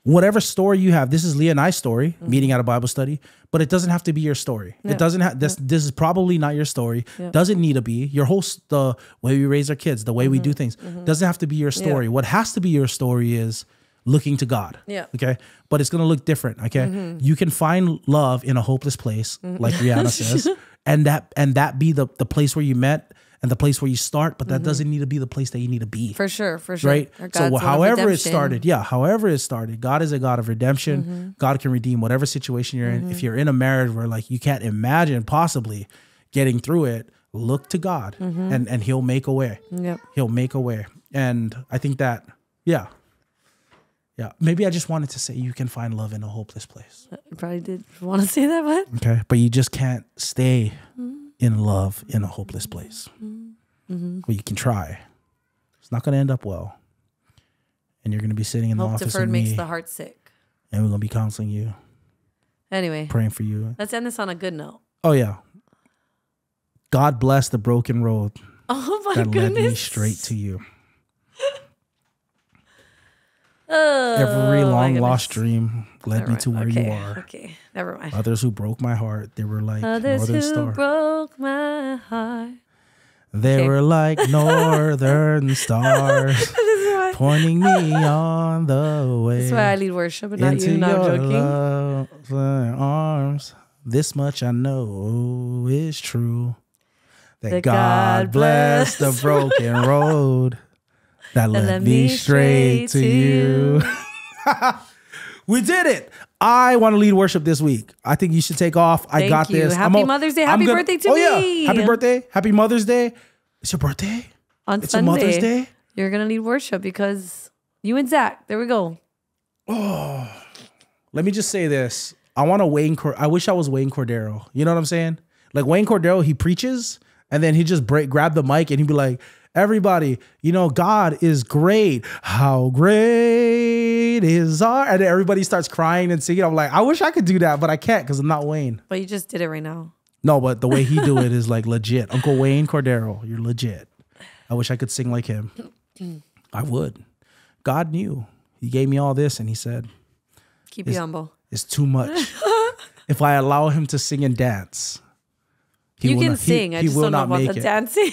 whatever story you have, this is Leah and I's story, meeting at a Bible study, but it doesn't have to be your story. Yeah. It doesn't have, this is probably not your story. Yeah. Doesn't need to be. Your whole, the way we raise our kids, the way we do things, doesn't have to be your story. Yeah. What has to be your story is looking to God. Yeah. Okay. But it's going to look different. Okay. You can find love in a hopeless place, like Rihanna says, and that be the place where you met and the place where you start, but that doesn't need to be the place that you need to be. For sure. Right? So however it started, God is a God of redemption. God can redeem whatever situation you're in. If you're in a marriage where like you can't imagine possibly getting through it, look to God and he'll make a way. Yep. He'll make a way. And I think that, yeah. Maybe I just wanted to say you can find love in a hopeless place. You probably did want to say that, but okay. But you just can't stay in love in a hopeless place. Well, you can try. It's not going to end up well. And you're going to be sitting in the office deferred with makes me, the heart sick. and we're going to be counseling you, Anyway, praying for you. let's end this on a good note. Oh, yeah. God bless the broken road Oh my that goodness. led me straight to you. Oh, Every my long goodness. lost dream led me to where okay. you are. Okay, never mind. Others who broke my heart, they were like Others northern who star. broke my heart. They Okay. were like northern stars, This is why, pointing me on the way. this is why I lead worship and not into you. No, I'm your joking. loving arms. This much I know is true. That God bless the broken road that led me straight to you. We did it. I want to lead worship this week. I think you should take off. I Thank got you. this. Happy Mother's Day. Happy birthday to me. Yeah. Happy birthday. Happy Mother's Day. It's your birthday? On It's Sunday, your Mother's Day? you're going to lead worship because you and Zach, there we go. Let me just say this. I want to I wish I was Wayne Cordero. You know what I'm saying? Like Wayne Cordero, he preaches and then he just grab the mic and he'd be like, everybody, you know, God is great. How great is our... And then everybody starts crying and singing. I'm like, I wish I could do that, but I can't because I'm not Wayne. But you just did it right now. No, but the way he do it is like legit. Uncle Wayne Cordero, you're legit. I wish I could sing like him. I would. God knew. He gave me all this and he said, Keep you humble. it's too much. If I allow him to sing and dance, You can sing. I just don't know about the dancing.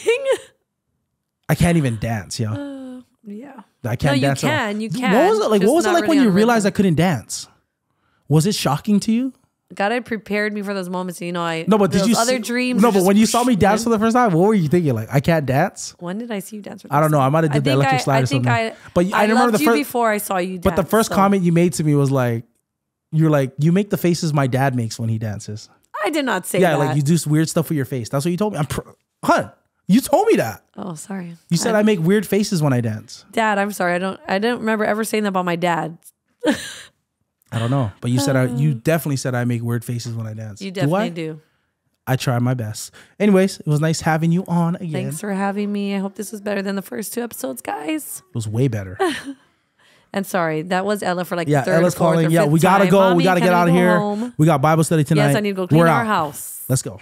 I can't even dance, yo. Yeah. I can't dance. You can. You can. What was it like? Just What was it not like really when on you a realized I rhythm. couldn't dance? Was it shocking to you? God had prepared me for those moments. You know, No, but did those you other see, dreams? No, are but just- when you saw me dance for the first time, what were you thinking? Like, I can't dance? When did I see you dance? For the I don't first know. I time? might have did the electric slide or something. I remember loved you before I saw you dance. But the first so. comment you made to me was like, you're like, you make the faces my dad makes when he dances. I did not say Yeah, that. like you do weird stuff with your face. That's what you told me. Hun, you told me that. Oh, sorry. You said I make weird faces when I dance. Dad, I'm sorry. I don't remember ever saying that about my dad. I don't know, but you said you definitely said I make weird faces when I dance. You definitely do. I try my best. Anyways, it was nice having you on again. Thanks for having me. I hope this was better than the first 2 episodes, guys. It was way better. And sorry, that was Ella for like Yeah, the third, Ella's fourth, calling. or Yeah, fifth we gotta time. go. Mommy, We gotta can get I out of go here. home? We got Bible study tonight. Yes, I need to go clean We're our out. house. Let's go.